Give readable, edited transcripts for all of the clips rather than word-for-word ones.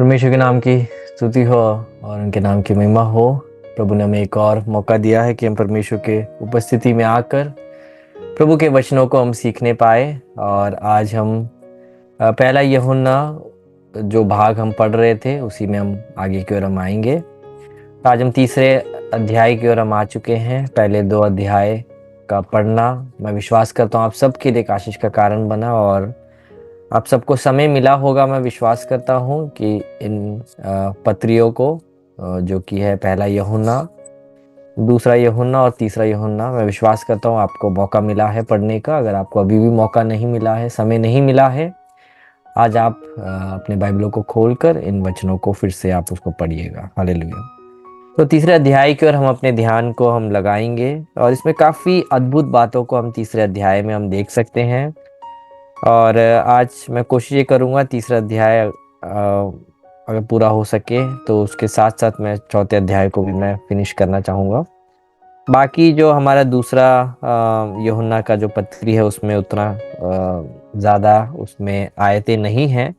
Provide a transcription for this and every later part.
परमेश्वर के नाम की स्तुति हो और उनके नाम की महिमा हो। प्रभु ने हमें एक और मौका दिया है कि हम परमेश्वर के उपस्थिति में आकर प्रभु के वचनों को हम सीखने पाए। और आज हम पहला यूहन्ना जो भाग हम पढ़ रहे थे उसी में हम आगे की ओर हम आएंगे। तो आज हम तीसरे अध्याय की ओर हम आ चुके हैं। पहले दो अध्याय का पढ़ना मैं विश्वास करता हूँ आप सबके लिए एक आशीष का कारण बना और आप सबको समय मिला होगा। मैं विश्वास करता हूँ कि इन पत्रियों को जो कि है पहला यूहन्ना, दूसरा यूहन्ना और तीसरा यूहन्ना, मैं विश्वास करता हूँ आपको मौका मिला है पढ़ने का। अगर आपको अभी भी मौका नहीं मिला है, समय नहीं मिला है, आज आप अपने बाइबलों को खोलकर इन वचनों को फिर से आप उसको पढ़िएगा। हालेलुया। तो तीसरे अध्याय की ओर हम अपने ध्यान को हम लगाएंगे और इसमें काफ़ी अद्भुत बातों को हम तीसरे अध्याय में हम देख सकते हैं। और आज मैं कोशिश ये करूँगा तीसरा अध्याय अगर पूरा हो सके तो उसके साथ साथ मैं चौथे अध्याय को भी मैं फिनिश करना चाहूँगा। बाकी जो हमारा दूसरा यूहन्ना का जो पत्री है उसमें उतना ज़्यादा उसमें आयतें नहीं हैं।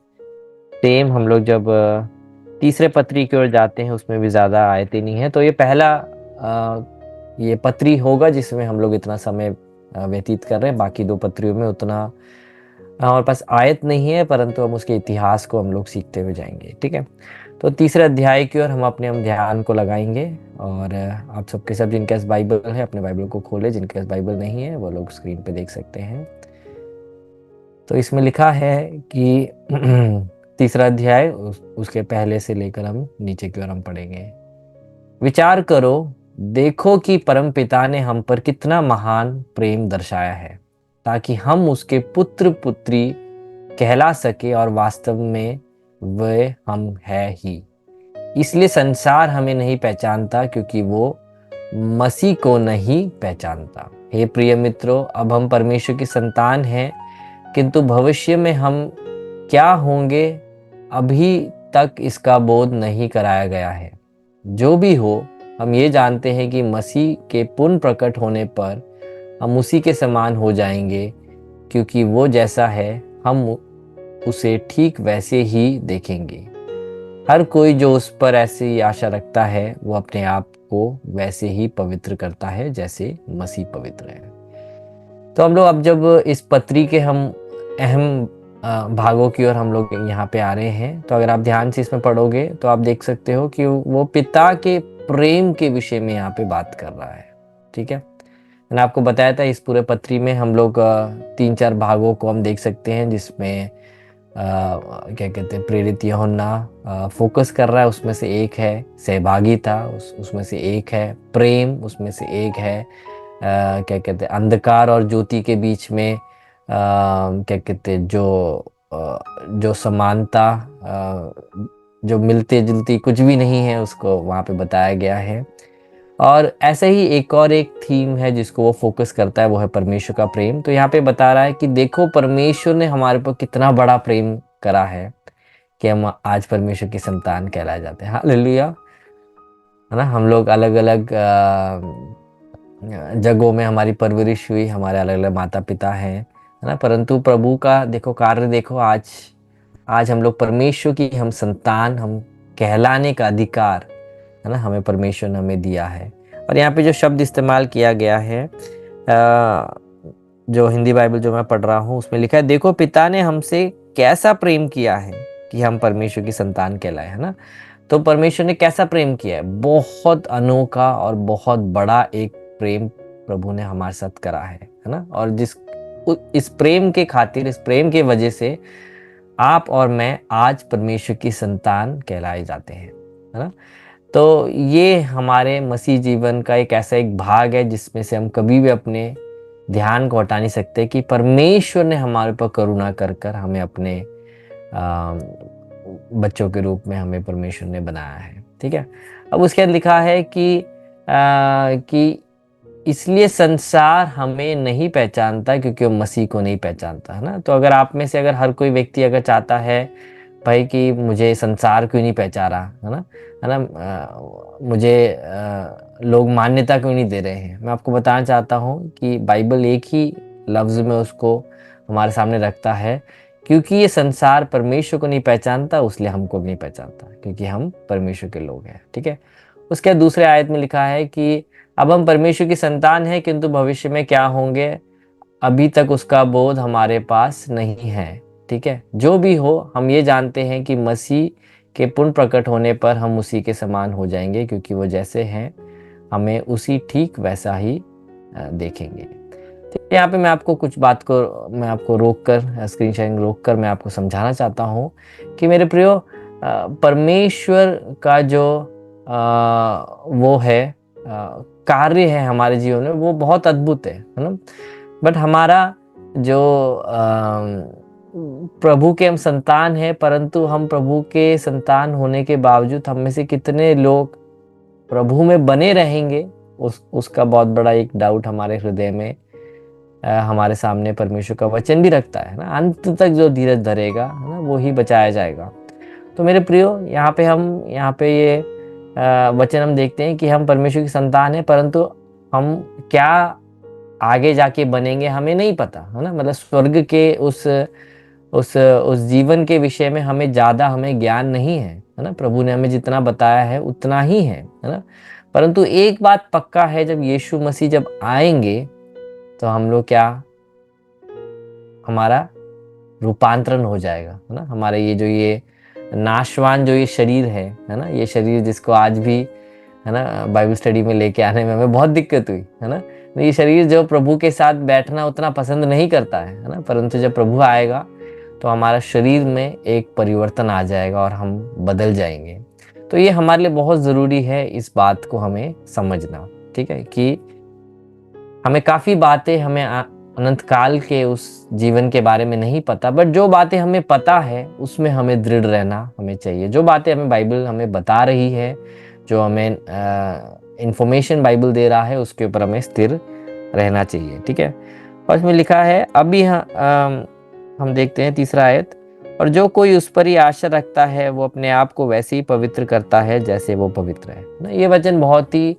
सेम हम लोग जब तीसरे पत्री की ओर जाते हैं उसमें भी ज़्यादा आयतें नहीं हैं। तो ये पहला ये पत्री होगा जिसमें हम लोग इतना समय व्यतीत कर रहे हैं। बाकी दो पत्रियों में उतना हमारे पास आयत नहीं है, परंतु हम उसके इतिहास को हम लोग सीखते हुए जाएंगे। ठीक है, तो तीसरे अध्याय की ओर हम अपने ध्यान को लगाएंगे। और आप सबके सब जिनके पास बाइबल है अपने बाइबल को खोले, जिनके पास बाइबल नहीं है वो लोग स्क्रीन पे देख सकते हैं। तो इसमें लिखा है कि तीसरा अध्याय उसके पहले से लेकर हम नीचे की ओर हम पढ़ेंगे। विचार करो, देखो कि परम पिता ने हम पर कितना महान प्रेम दर्शाया है ताकि हम उसके पुत्र पुत्री कहला सके, और वास्तव में वे हम है ही। इसलिए संसार हमें नहीं पहचानता क्योंकि वो मसीह को नहीं पहचानता। हे प्रिय मित्रों, अब हम परमेश्वर की संतान हैं, किंतु भविष्य में हम क्या होंगे अभी तक इसका बोध नहीं कराया गया है। जो भी हो, हम ये जानते हैं कि मसीह के पूर्ण प्रकट होने पर हम उसी के समान हो जाएंगे, क्योंकि वो जैसा है हम उसे ठीक वैसे ही देखेंगे। हर कोई जो उस पर ऐसी आशा रखता है वो अपने आप को वैसे ही पवित्र करता है जैसे मसीह पवित्र है। तो हम लोग अब जब इस पत्री के हम अहम भागों की ओर हम लोग यहाँ पे आ रहे हैं, तो अगर आप ध्यान से इसमें पढ़ोगे तो आप देख सकते हो कि वो पिता के प्रेम के विषय में यहाँ पे बात कर रहा है। ठीक है, मैंने आपको बताया था इस पूरे पत्री में हम लोग 3-4 भागों को हम देख सकते हैं, जिसमें क्या कहते हैं प्रेरित यूहन्ना फोकस कर रहा है। उसमें से एक है सहभागिता, उसमें से एक है प्रेम, उसमें से एक है क्या कहते हैं अंधकार और ज्योति के बीच में क्या कहते हैं जो समानता, जो मिलते जुलती कुछ भी नहीं है उसको वहाँ पे बताया गया है। और ऐसे ही एक थीम है जिसको वो फोकस करता है, वो है परमेश्वर का प्रेम। तो यहाँ पे बता रहा है कि देखो परमेश्वर ने हमारे पर कितना बड़ा प्रेम करा है कि हम आज परमेश्वर की संतान कहलाए जाते हैं। हालेलुया। है ना, हम लोग अलग अलग जगहों में हमारी परवरिश हुई, हमारे अलग अलग माता पिता हैं, है ना, परंतु प्रभु का देखो कार्य देखो। आज आज हम लोग परमेश्वर की हम संतान, हम कहलाने का अधिकार, है ना, हमें परमेश्वर ने हमें दिया है। और यहाँ पे जो शब्द इस्तेमाल किया गया है जो हिंदी बाइबल जो मैं पढ़ रहा हूँ उसमें लिखा है, देखो पिता ने हमसे कैसा प्रेम किया है कि हम परमेश्वर की संतान कहलाए। है ना, तो परमेश्वर ने कैसा प्रेम किया है, बहुत अनोखा और बहुत बड़ा एक प्रेम प्रभु ने हमारे साथ करा है ना। और इस प्रेम के खातिर, इस प्रेम के वजह से आप और मैं आज परमेश्वर की संतान कहलाए जाते हैं। है ना, तो ये हमारे मसीह जीवन का एक ऐसा एक भाग है जिसमें से हम कभी भी अपने ध्यान को हटा नहीं सकते कि परमेश्वर ने हमारे पर करुणा कर कर हमें अपने बच्चों के रूप में हमें परमेश्वर ने बनाया है। ठीक है, अब उसके बाद लिखा है कि इसलिए संसार हमें नहीं पहचानता क्योंकि वो मसीह को नहीं पहचानता। है ना, तो अगर आप में से अगर हर कोई व्यक्ति अगर चाहता है भाई कि मुझे संसार क्यों नहीं पहचान रहा, है ना, मुझे लोग मान्यता क्यों नहीं दे रहे हैं, मैं आपको बताना चाहता हूँ कि बाइबल एक ही लफ्ज़ में उसको हमारे सामने रखता है क्योंकि ये संसार परमेश्वर को नहीं पहचानता, उसलिए हमको भी नहीं पहचानता, क्योंकि हम परमेश्वर के लोग हैं। ठीक है। उसके बाद दूसरे आयत में लिखा है कि अब हम परमेश्वर की संतान हैं, किंतु भविष्य में क्या होंगे अभी तक उसका बोध हमारे पास नहीं है। ठीक है। जो भी हो, हम ये जानते हैं कि मसीह के पूर्ण प्रकट होने पर हम उसी के समान हो जाएंगे, क्योंकि वो जैसे हैं हमें उसी ठीक वैसा ही देखेंगे। तो यहाँ पे मैं आपको कुछ बात को मैं आपको रोक कर, स्क्रीन शेयरिंग रोक कर मैं आपको समझाना चाहता हूँ कि मेरे प्रियो, परमेश्वर का जो वो है कार्य है हमारे जीवन में, वो बहुत अद्भुत है ना। बट हमारा जो प्रभु के हम संतान हैं, परंतु हम प्रभु के संतान होने के बावजूद हम में से कितने लोग प्रभु में बने रहेंगे, उसका बहुत बड़ा एक डाउट हमारे हृदय में हमारे सामने परमेश्वर का वचन भी रखता है ना। अंत तक जो धीरज धरेगा है ना, वो ही बचाया जाएगा। तो मेरे प्रियो, यहाँ पे ये वचन हम देखते हैं कि हम परमेश्वर की संतान हैं, परंतु हम क्या आगे जाके बनेंगे हमें नहीं पता, है ना। मतलब स्वर्ग के उस जीवन के विषय में हमें ज्ञान नहीं है ना। प्रभु ने हमें जितना बताया है उतना ही है ना। परंतु एक बात पक्का है, जब यीशु मसीह जब आएंगे तो हम लोग हमारा रूपांतरण हो जाएगा, है ना। हमारे ये नाशवान जो ये शरीर है ना, ये शरीर जिसको आज भी, है ना, बाइबल स्टडी में लेके आने में हमें बहुत दिक्कत हुई, है ना। तो ये शरीर जो प्रभु के साथ बैठना उतना पसंद नहीं करता है ना। परंतु जब प्रभु आएगा तो हमारा शरीर में एक परिवर्तन आ जाएगा और हम बदल जाएंगे। तो ये हमारे लिए बहुत ज़रूरी है इस बात को हमें समझना। ठीक है, कि हमें काफ़ी बातें हमें अनंत काल के उस जीवन के बारे में नहीं पता, बट जो बातें हमें पता है उसमें हमें दृढ़ रहना हमें चाहिए। जो बातें हमें बाइबल हमें बता रही है, जो हमें इंफॉर्मेशन बाइबल दे रहा है, उसके ऊपर हमें स्थिर रहना चाहिए। ठीक है। और इसमें लिखा है, अभी हम देखते हैं तीसरा आयत, और जो कोई उस पर ही आशा रखता है वो अपने आप को वैसे ही पवित्र करता है जैसे वो पवित्र है ना। ये वचन बहुत ही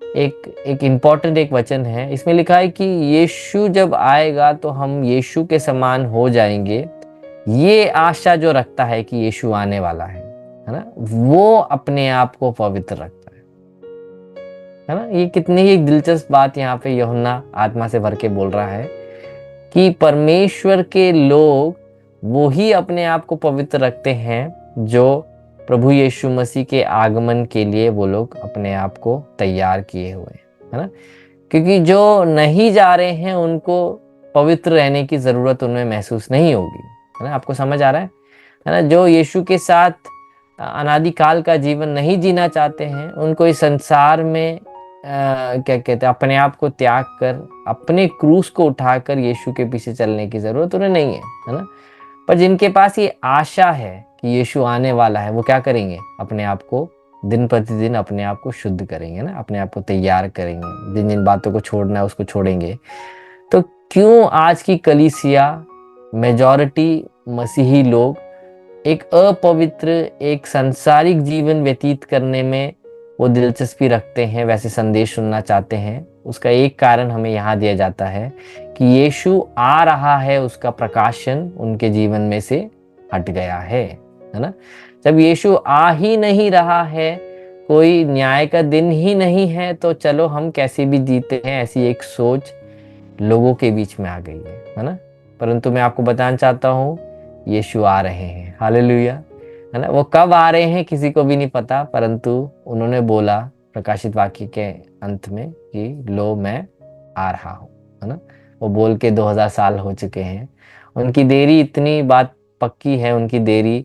एक इम्पॉर्टेंट एक वचन है। इसमें लिखा है कि यीशु जब आएगा तो हम यीशु के समान हो जाएंगे। ये आशा जो रखता है कि यीशु आने वाला है ना, वो अपने आप को पवित्र रखता है ना। ये कितनी ही दिलचस्प बात यहाँ पे यूहन्ना आत्मा से भर के बोल रहा है कि परमेश्वर के लोग वो ही अपने आप को पवित्र रखते हैं जो प्रभु यीशु मसीह के आगमन के लिए वो लोग अपने आप को तैयार किए हुए हैं, है ना। क्योंकि जो नहीं जा रहे हैं उनको पवित्र रहने की जरूरत उनमें महसूस नहीं होगी, है ना। आपको समझ आ रहा है ना। जो यीशु के साथ अनादिकाल का जीवन नहीं जीना चाहते हैं, उनको इस संसार में क्या कहते हैं, अपने आप को त्याग कर, अपने क्रूस को उठाकर यीशु के पीछे चलने की जरूरत उन्हें नहीं है ना। पर जिनके पास ये आशा है कि यीशु आने वाला है, वो क्या करेंगे, अपने आप को दिन प्रतिदिन अपने आप को शुद्ध करेंगे ना, अपने आप को तैयार करेंगे, जिन जिन बातों को छोड़ना है उसको छोड़ेंगे। तो क्यों आज की कलीसिया, मेजॉरिटी मसीही लोग एक अपवित्र, एक सांसारिक जीवन व्यतीत करने में वो दिलचस्पी रखते हैं, वैसे संदेश सुनना चाहते हैं? उसका एक कारण हमें यहाँ दिया जाता है कि यीशु आ रहा है, उसका प्रकाशन उनके जीवन में से हट गया है ना। जब यीशु आ ही नहीं रहा है, कोई न्याय का दिन ही नहीं है, तो चलो हम कैसे भी जीते हैं, ऐसी एक सोच लोगों के बीच में आ गई है ना। परंतु मैं आपको बताना चाहता हूँ, यीशु आ रहे हैं, हालेलुया, है ना। वो कब आ रहे हैं किसी को भी नहीं पता, परंतु उन्होंने बोला प्रकाशित वाक्य के अंत में कि लो मैं आ रहा हूँ, है ना। वो बोल के 2000 साल हो चुके हैं। उनकी देरी, इतनी बात पक्की है, उनकी देरी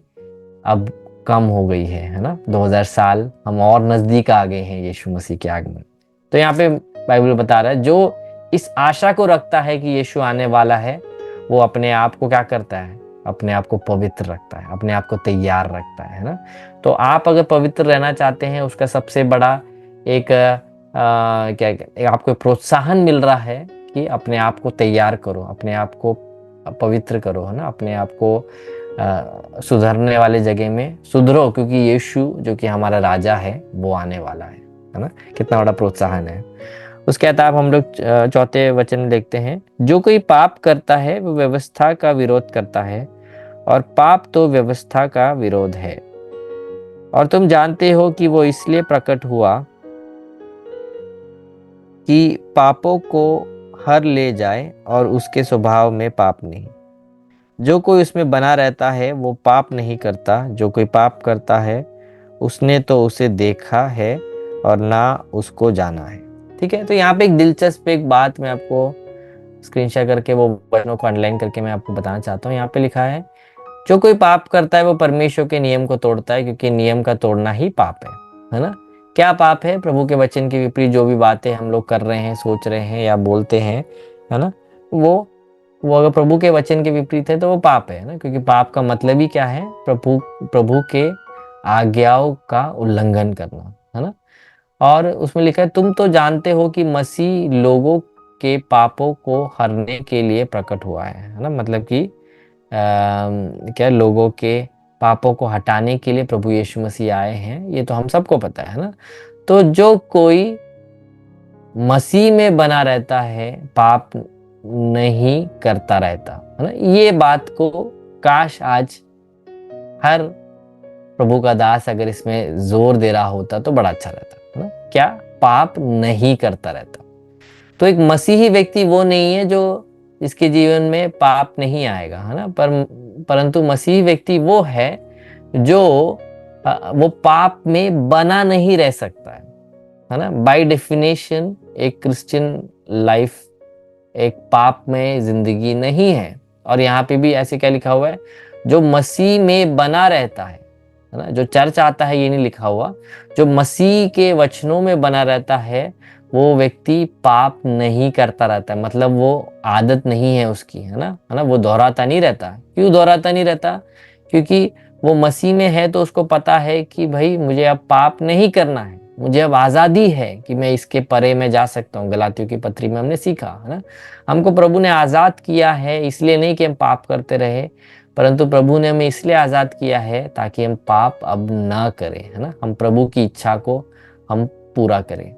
अब कम हो गई है ना। 2000 साल हम और नजदीक आ गए हैं यीशु मसीह के आगमन। तो यहाँ पे बाइबल बता रहा है, जो इस आशा को रखता है कि यीशु आने वाला है, वो अपने आप को क्या करता है, अपने आप को पवित्र रखता है, अपने आप को तैयार रखता है ना। तो आप अगर पवित्र रहना चाहते हैं, उसका सबसे बड़ा एक आपको प्रोत्साहन मिल रहा है कि अपने आप को तैयार करो, अपने आप को पवित्र करो, है ना। अपने आप को सुधरने वाले जगह में सुधरो, क्योंकि यीशु जो कि हमारा राजा है वो आने वाला है ना। कितना बड़ा प्रोत्साहन है। उसके बाद हम लोग चौथे वचन देखते हैं, जो कोई पाप करता है वो व्यवस्था का विरोध करता है और पाप तो व्यवस्था का विरोध है, और तुम जानते हो कि वो इसलिए प्रकट हुआ कि पापों को हर ले जाए, और उसके स्वभाव में पाप नहीं। जो कोई उसमें बना रहता है वो पाप नहीं करता। जो कोई पाप करता है उसने तो उसे देखा है और ना उसको जाना है। ठीक है, तो यहाँ पे एक दिलचस्प एक बात मैं आपको स्क्रीनशॉट करके वो वचनों को अंडरलाइन करके मैं आपको बताना चाहता हूँ। यहाँ पे लिखा है, जो कोई पाप करता है वो परमेश्वर के नियम को तोड़ता है, क्योंकि नियम का तोड़ना ही पाप है ना। क्या पाप है? प्रभु के वचन के विपरीत जो भी बातें हम लोग कर रहे हैं, सोच रहे हैं या बोलते हैं, है ना, वो अगर प्रभु के वचन के विपरीत है तो वो पाप है ना। क्योंकि पाप का मतलब ही क्या है? प्रभु के आज्ञाओं का उल्लंघन करना, है ना। और उसमें लिखा है, तुम तो जानते हो कि मसीह लोगों के पापों को हरने के लिए प्रकट हुआ है ना। मतलब कि क्या लोगों के पापों को हटाने के लिए प्रभु यीशु मसीह आए हैं, ये तो हम सबको पता है ना। तो जो कोई मसीह में बना रहता है पाप नहीं करता रहता, है ना। ये बात को काश आज हर प्रभु का दास अगर इसमें जोर दे रहा होता तो बड़ा अच्छा रहता, है ना। क्या? पाप नहीं करता रहता। तो एक मसीही व्यक्ति वो नहीं है जो जिसके जीवन में पाप नहीं आएगा, है ना। परंतु मसीही व्यक्ति वो है जो वो पाप में बना नहीं रह सकता है ना। बाय डेफिनेशन एक क्रिश्चियन लाइफ एक पाप में जिंदगी नहीं है। और यहाँ पे भी ऐसे क्या लिखा हुआ है, जो मसीह में बना रहता है ना। जो चर्च आता है ये नहीं लिखा हुआ, जो मसीह के वचनों में बना रहता है वो व्यक्ति पाप नहीं करता रहता है। मतलब वो आदत नहीं है उसकी, है ना, वो दोहराता नहीं रहता। क्यों दोहराता नहीं रहता? क्योंकि वो मसीह में है तो उसको पता है कि भाई मुझे अब पाप नहीं करना है, मुझे अब आज़ादी है कि मैं इसके परे में जा सकता हूँ। गलातियों की पत्री में हमने सीखा, है ना। हमको प्रभु ने आज़ाद किया है, इसलिए नहीं कि हम पाप करते रहे, परंतु प्रभु ने हमें इसलिए आज़ाद किया है ताकि हम पाप अब ना करें, है ना। हम प्रभु की इच्छा को हम पूरा करें।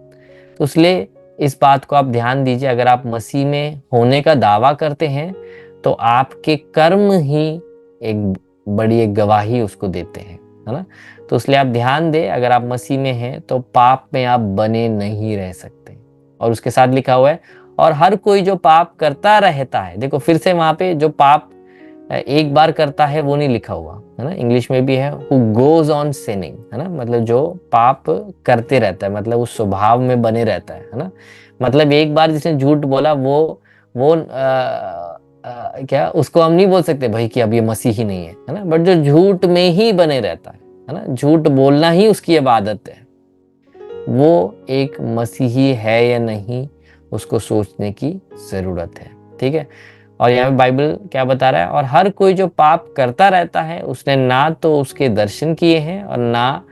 तो इसलिए इस बात को आप ध्यान दीजिए, अगर आप मसीह में होने का दावा करते हैं तो आपके कर्म ही एक बड़ी एक गवाही उसको देते हैं, है ना। तो इसलिए आप ध्यान दें, अगर आप मसीह में हैं तो पाप में आप बने नहीं रह सकते। और उसके साथ लिखा हुआ है, और हर कोई जो पाप करता रहता है। देखो फिर से वहां पे जो पाप एक बार करता है वो नहीं लिखा हुआ, है ना। इंग्लिश में भी है हु गोज ऑन सिनिंग, है ना। मतलब जो पाप करते रहता है, मतलब उस स्वभाव में बने रहता है ना। मतलब एक बार जिसने झूठ बोला वो क्या उसको हम नहीं बोल सकते भाई कि अब ये मसीह ही नहीं है ना। बट जो झूठ में ही बने रहता है ना, झूठ बोलना ही उसकी इबादत है, वो एक मसीही है या नहीं उसको सोचने की जरूरत है। ठीक है। और यहाँ पे बाइबल क्या बता रहा है, और हर कोई जो पाप करता रहता है उसने ना तो उसके दर्शन किए हैं और ना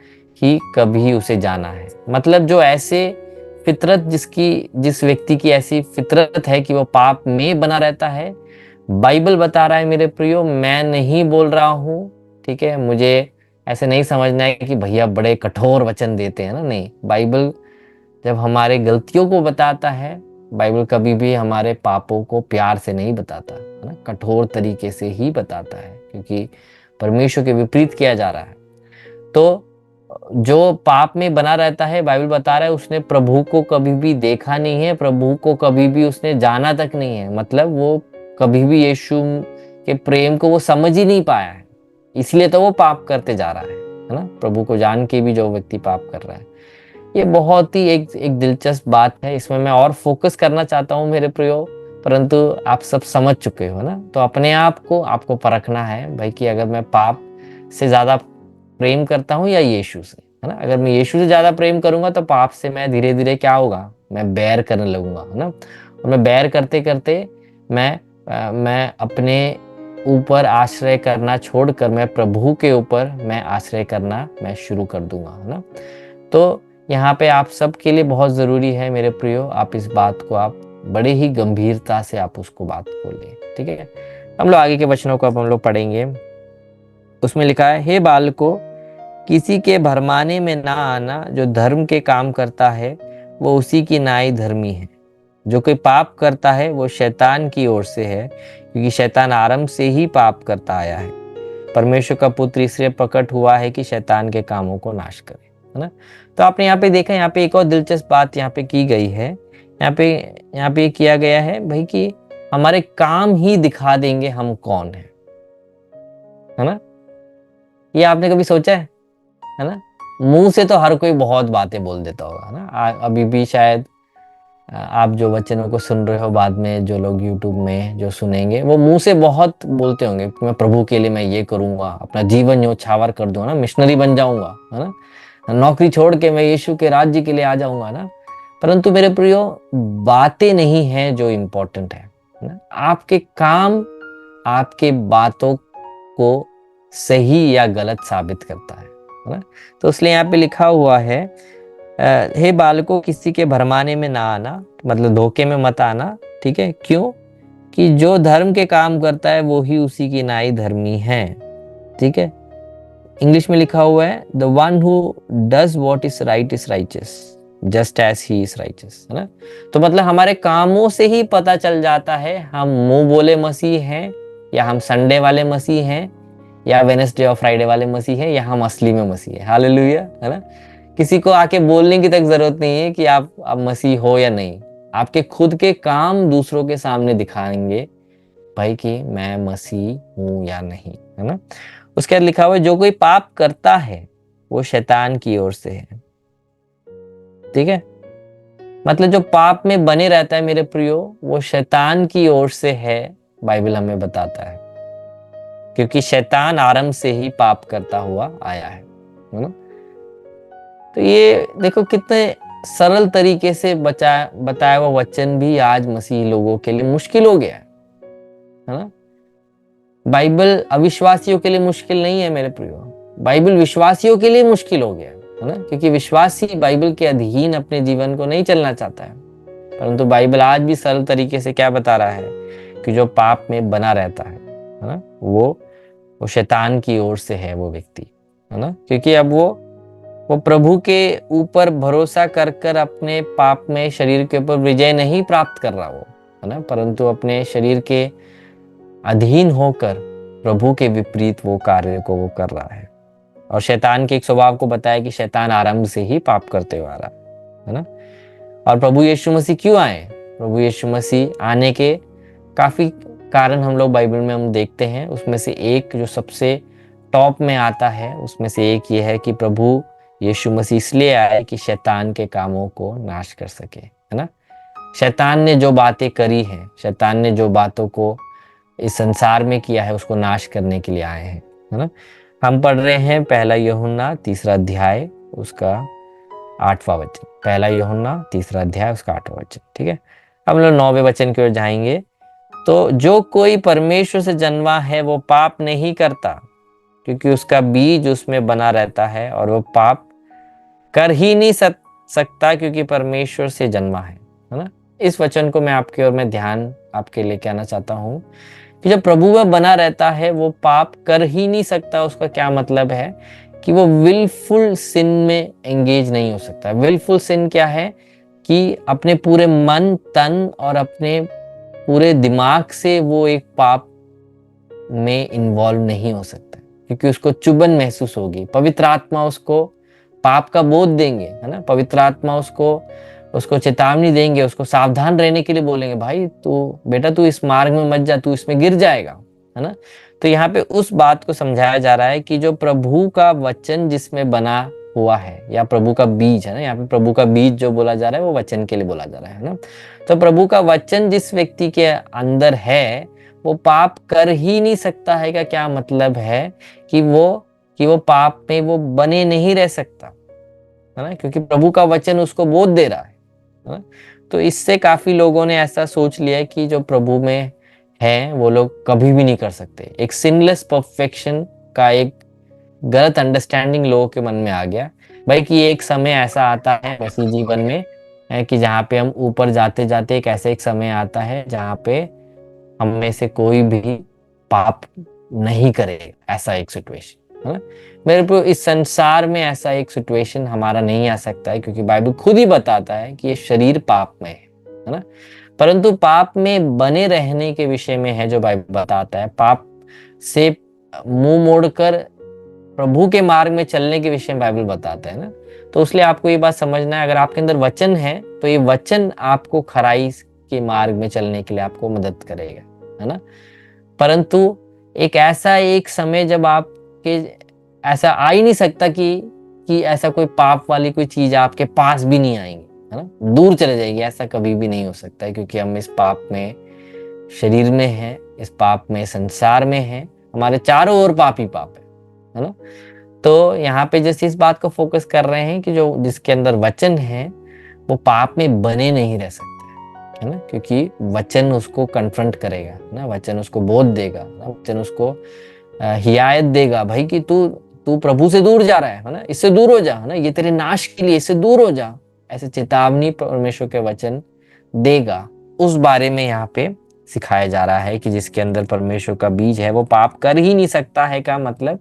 ही कभी उसे जाना है। मतलब जो ऐसे फितरत जिस व्यक्ति की ऐसी फितरत है कि वो पाप में बना रहता है, बाइबल बता रहा है मेरे प्रियो, मैं नहीं बोल रहा हूँ, ठीक है। मुझे ऐसे नहीं समझना है कि भैया बड़े कठोर वचन देते हैं ना, नहीं। बाइबल जब हमारे गलतियों को बताता है, बाइबल कभी भी हमारे पापों को प्यार से नहीं बताता, है ना, कठोर तरीके से ही बताता है, क्योंकि परमेश्वर के विपरीत किया जा रहा है। तो जो पाप में बना रहता है, बाइबल बता रहा है उसने प्रभु को कभी भी देखा नहीं है, प्रभु को कभी भी उसने जाना तक नहीं है। मतलब वो कभी भी यीशु के प्रेम को वो समझ ही नहीं पाया है, इसलिए तो वो पाप करते जा रहा है ना। प्रभु को जान के भी जो व्यक्ति पाप कर रहा है, ये बहुत ही एक दिलचस्प बात है। इसमें मैं और फोकस करना चाहता हूँ मेरे प्रियो, परंतु आप सब समझ चुके हो ना। तो अपने आप को आपको परखना है भाई कि अगर मैं पाप से ज्यादा प्रेम करता हूँ या यीशु से, है ना। अगर मैं यीशु से ज्यादा प्रेम करूंगा तो पाप से मैं धीरे धीरे क्या होगा, मैं बैर करने लगूंगा, है ना। और मैं बैर करते करते मैं अपने ऊपर आश्रय करना छोड़कर मैं प्रभु के ऊपर मैं आश्रय करना मैं शुरू कर दूंगा, है ना। तो यहाँ पे आप सबके लिए बहुत ज़रूरी है मेरे प्रियो, आप इस बात को आप बड़े ही गंभीरता से आप उसको बात को लें। ठीक है। हम लोग आगे के वचनों को अब हम लोग पढ़ेंगे। उसमें लिखा है, हे बालको, किसी के भरमाने में ना आना, जो धर्म के काम करता है वो उसी की नाई धर्मी है। जो कोई पाप करता है वो शैतान की ओर से है, क्योंकि शैतान आरंभ से ही पाप करता आया है। परमेश्वर का पुत्र इसलिए प्रकट हुआ है कि शैतान के कामों को नाश करे, है ना। तो आपने यहाँ पे देखा, यहाँ पे एक और दिलचस्प बात यहाँ पे की गई है। यहाँ पे ये किया गया है भाई कि हमारे काम ही दिखा देंगे हम कौन है ना। ये आपने कभी सोचा है ना। मुंह से तो हर कोई बहुत बातें बोल देता होगा, है ना। अभी भी शायद आप जो वचनों को सुन रहे हो, बाद में जो लोग यूट्यूब में जो सुनेंगे, वो मुंह से बहुत बोलते होंगे कि मैं प्रभु के लिए मैं ये करूंगा, अपना जीवन न्योछावर कर दूंगा ना, मिशनरी बन जाऊंगा, है ना, नौकरी छोड़ के मैं यीशु के राज्य के लिए आ जाऊंगा ना। परंतु मेरे प्रियो, बातें नहीं है जो इम्पोर्टेंट है ना। आपके काम आपके बातों को सही या गलत साबित करता है ना। तो इसलिए यहाँ पे लिखा हुआ है, हे बालकों, किसी के भरमाने में ना आना, मतलब धोखे में मत आना, ठीक है। क्यों? कि जो धर्म के काम करता है वो ही उसी की नाई धर्मी है, ठीक है। इंग्लिश में लिखा हुआ है, the one who does what is right is righteous just as he is righteous, है ना। तो मतलब हमारे कामों से ही पता चल जाता है हम मुंह बोले मसीह हैं, या हम संडे वाले मसीह हैं, या वेडनेसडे और फ्राइडे वाले मसीह हैं, या हम असली में मसीह है। हालेलुया, है ना। किसी को आके बोलने की तक जरूरत नहीं है कि आप अब मसीह हो या नहीं। आपके खुद के काम दूसरों के सामने दिखाएंगे भाई कि मैं मसीह हूं या नहीं, है ना। उसके बाद लिखा हुआ है, जो कोई पाप करता है वो शैतान की ओर से है, ठीक है। मतलब जो पाप में बने रहता है मेरे प्रियो, वो शैतान की ओर से है, बाइबल हमें बताता है। क्योंकि शैतान आरंभ से ही पाप करता हुआ आया है ना। तो ये देखो कितने सरल तरीके से बताया हुआ वचन भी आज मसीही लोगों के लिए मुश्किल हो गया है ना। बाइबल अविश्वासियों के लिए मुश्किल नहीं है मेरे प्रियो, बाइबल विश्वासियों के लिए मुश्किल हो गया है ना। क्योंकि विश्वासी बाइबल के अधीन अपने जीवन को नहीं चलना चाहता है। परंतु बाइबल आज भी सरल तरीके से क्या बता रहा है कि जो पाप में बना रहता है ना, वो शैतान की ओर से है वो व्यक्ति, है ना। क्योंकि अब वो प्रभु के ऊपर भरोसा कर कर अपने पाप में शरीर के ऊपर विजय नहीं प्राप्त कर रहा वो, है ना। परंतु अपने शरीर के अधीन होकर प्रभु के विपरीत वो कार्य को वो कर रहा है। और शैतान के एक स्वभाव को बताया कि शैतान आरंभ से ही पाप करते हुए आ रहा है ना। और प्रभु यीशु मसीह क्यों आए? प्रभु यीशु मसीह आने के काफी कारण हम लोग बाइबल में हम देखते हैं। उसमें से एक जो सबसे टॉप में आता है, उसमें से एक ये है कि प्रभु यीशु मसीह इसलिए आए कि शैतान के कामों को नाश कर सके, है ना। शैतान ने जो बातें करी हैं, शैतान ने जो बातों को इस संसार में किया है, उसको नाश करने के लिए आए हैं, है ना। हम पढ़ रहे हैं पहला यूहन्ना 3 अध्याय उसका 8वां वचन। पहला यूहन्ना 3 अध्याय उसका 8वां वचन, ठीक है। हम लोग 9वें वचन की ओर जाएंगे। तो जो कोई परमेश्वर से जन्मा है वो पाप नहीं करता, क्योंकि उसका बीज उसमें बना रहता है, और वो पाप कर ही नहीं सकता क्योंकि परमेश्वर से जन्मा है ना। इस वचन को मैं आपके और मैं ध्यान आपके लिए कहना चाहता हूं कि जब प्रभु में बना रहता है वो पाप कर ही नहीं सकता। उसका क्या मतलब है कि वो विलफुल सिन में एंगेज नहीं हो सकता। विलफुल सिन क्या है कि अपने पूरे मन तन और अपने पूरे दिमाग से वो एक पाप में इन्वॉल्व नहीं हो सकता, क्योंकि उसको चुभन महसूस होगी। पवित्र आत्मा उसको पाप का बोध देंगे, है ना। पवित्र आत्मा उसको चेतावनी देंगे, उसको सावधान रहने के लिए बोलेंगे, भाई तू बेटा तू इस मार्ग में मत जा, तू इसमें गिर जाएगा, है ना। तो यहाँ पे उस बात को समझाया जा रहा है कि जो प्रभु का वचन जिसमें बना हुआ है, या प्रभु का बीज है ना, यहाँ पे प्रभु का बीज जो बोला जा रहा है वो वचन के लिए बोला जा रहा है ना। तो प्रभु का वचन जिस व्यक्ति के अंदर है वो पाप कर ही नहीं सकता है। का क्या मतलब है कि वो पाप में वो बने नहीं रह सकता, है ना, क्योंकि प्रभु का वचन उसको बोध दे रहा है ना। तो इससे काफी लोगों ने ऐसा सोच लिया कि जो प्रभु में है वो लोग कभी भी नहीं कर सकते। एक सिनलेस परफेक्शन का एक गलत अंडरस्टैंडिंग लोगों के मन में आ गया भाई कि एक समय ऐसा आता है मसीह जीवन में है कि जहाँ पे हम ऊपर जाते जाते एक ऐसा एक समय आता है जहाँ पे हम में से कोई भी पाप नहीं करेगा। ऐसा एक सिचुएशन, है ना। मेरे को इस संसार में ऐसा एक सिचुएशन हमारा नहीं आ सकता है, क्योंकि बाइबल खुद ही बताता है कि ये शरीर पाप में है ना। परंतु पाप में बने रहने के विषय में है जो बाइबल बताता है। पाप से मुंह मोड़कर प्रभु के मार्ग में चलने के विषय में बाइबल बताता है ना। तो इसलिए आपको ये बात समझना है, अगर आपके अंदर वचन है तो ये वचन आपको खराई के मार्ग में चलने के लिए आपको मदद करेगा, है ना। परंतु एक समय जब आपके ऐसा आ ही नहीं सकता कि ऐसा कोई पाप वाली कोई चीज आपके पास भी नहीं आएंगी, है ना, दूर चले जाएगी, ऐसा कभी भी नहीं हो सकता है, क्योंकि हम इस पाप में शरीर में हैं, इस पाप में संसार में हैं, हमारे चारों ओर पाप ही पाप है ना। तो यहाँ पे जैसे इस बात को फोकस कर रहे हैं कि जो जिसके अंदर वचन है वो पाप में बने नहीं रह सकते, है ना, क्योंकि वचन उसको कन्फ्रंट करेगा ना, वचन उसको बोध देगा ना, वचन उसको हिदायत देगा, भाई कि तू तू प्रभु से दूर जा रहा है ना, इससे दूर हो जा, है ना, ये तेरे नाश के लिए, इससे दूर हो जा, ऐसे चेतावनी परमेश्वर के वचन देगा। उस बारे में यहाँ पे सिखाया जा रहा है कि जिसके अंदर परमेश्वर का बीज है वो पाप कर ही नहीं सकता है, का मतलब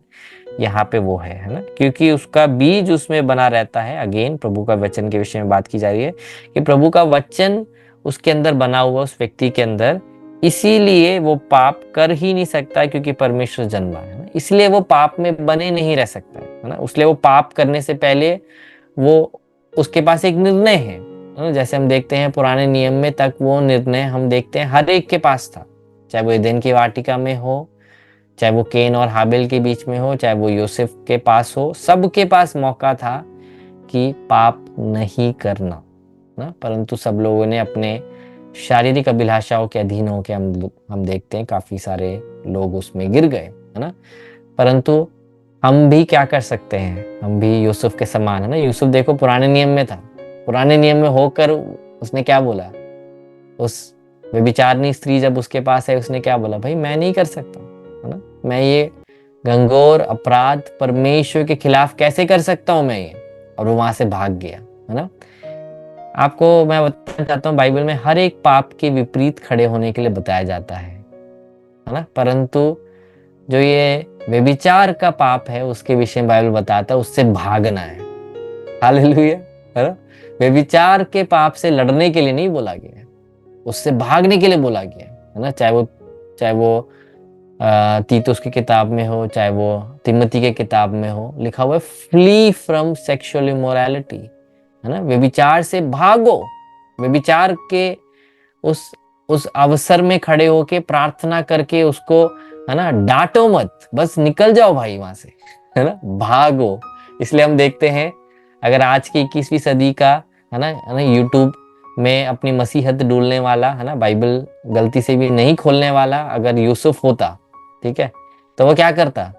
यहाँ पे वो है ना, क्योंकि उसका बीज उसमें बना रहता है। अगेन प्रभु का वचन के विषय में बात की जा रही है कि प्रभु का वचन उसके अंदर बना हुआ उस व्यक्ति के अंदर, इसीलिए वो पाप कर ही नहीं सकता, क्योंकि परमेश्वर जन्मा है ना, इसलिए वो पाप में बने नहीं रह सकता है ना। इसलिए वो पाप करने से पहले वो उसके पास एक निर्णय है ना, जैसे हम देखते हैं पुराने नियम में तक वो निर्णय हम देखते हैं हर एक के पास था, चाहे वो एदेन की वाटिका में हो, चाहे वो केन और हाबिल के बीच में हो, चाहे वो यूसुफ के पास हो, सबके पास मौका था कि पाप नहीं करना ना, परंतु सब लोगों ने अपने शारीरिक अभिलाषाओं के अधीन होकर हम देखते हैं काफी सारे लोग उसमें गिर गए, है ना। परंतु हम भी क्या कर सकते हैं, हम भी यूसुफ के समान, है ना। यूसुफ देखो पुराने नियम में था, पुराने नियम में होकर उसने क्या बोला, उस व्यभिचारिणी स्त्री जब उसके पास है उसने क्या बोला, भाई मैं नहीं कर सकता, है ना, मैं ये घंघोर अपराध परमेश्वर के खिलाफ कैसे कर सकता हूं मैं ये, और वो वहां से भाग गया, है ना। आपको मैं बताना चाहता हूँ बाइबल में हर एक पाप के विपरीत खड़े होने के लिए बताया जाता है ना, परंतु जो ये व्यभिचार का पाप है उसके विषय में बाइबल बताता है उससे भागना है। हालेलुया, है ना। व्यभिचार के पाप से लड़ने के लिए नहीं बोला गया, उससे भागने के लिए बोला गया, है ना। चाहे वो तीतुस की किताब में हो, चाहे वो तिमोथी के किताब में हो, लिखा हुआ है फ्ली फ्रॉम सेक्सुअल इमोरलिटी, है ना, व्यभिचार से भागो। व्यभिचार के उस अवसर में खड़े होके प्रार्थना करके उसको, है ना, डांटो मत, बस निकल जाओ भाई वहां से, है ना, भागो। इसलिए हम देखते हैं अगर आज की 21वीं सदी का, है ना, यूट्यूब में अपनी मसीहत डूलने वाला, है ना, बाइबल गलती से भी नहीं खोलने वाला अगर यूसुफ होता, ठीक है, तो वो क्या करता,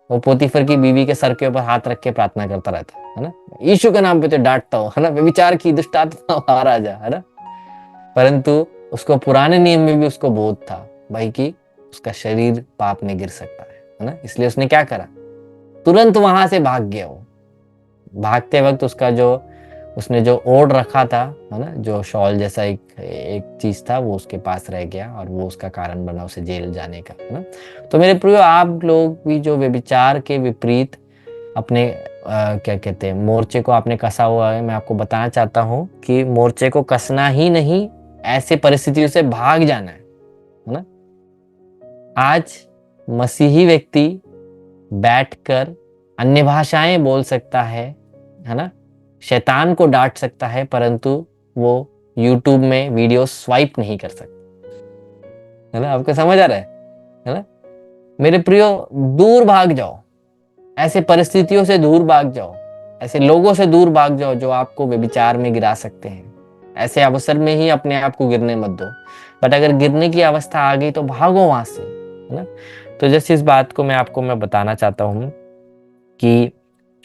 वो पोतीफर की बीवी के सर के ऊपर हाथ रख के प्रार्थना करता रहता, है ना, यीशु के नाम पे तो डांटता हूं, है ना, व्यभिचार की दुष्ट आत्मा बाहर आ जा, है ना। परंतु उसको पुराने नियम में भी उसको बोध था भाई कि उसका शरीर पाप में गिर सकता है ना, इसलिए उसने क्या करा, तुरंत वहां से भाग गया। वो भागते वक्त उसने जो ओढ़ रखा था, है ना, जो शॉल जैसा एक चीज था, वो उसके पास रह गया और वो उसका कारण बना उसे जेल जाने का, है ना। तो मेरे प्रियो, आप लोग भी जो व्यभिचार के विपरीत अपने क्या कहते हैं मोर्चे को आपने कसा हुआ है, मैं आपको बताना चाहता हूं कि मोर्चे को कसना ही नहीं, ऐसे परिस्थितियों से भाग जाना है ना। आज मसीही व्यक्ति बैठकर अन्य भाषाएं बोल सकता है ना, शैतान को डांट सकता है, परंतु वो यूट्यूब में वीडियो स्वाइप नहीं कर सकता, है ना। आपको समझ आ रहा है ना। मेरे प्रियो, दूर भाग जाओ, ऐसे परिस्थितियों से दूर भाग जाओ, ऐसे लोगों से दूर भाग जाओ जो आपको व्यभिचार में गिरा सकते हैं। ऐसे अवसर में ही अपने आप को गिरने मत दो, बट अगर गिरने की अवस्था आ गई तो भागो वहां से, है ना। तो जैसे इस बात को मैं बताना चाहता हूं कि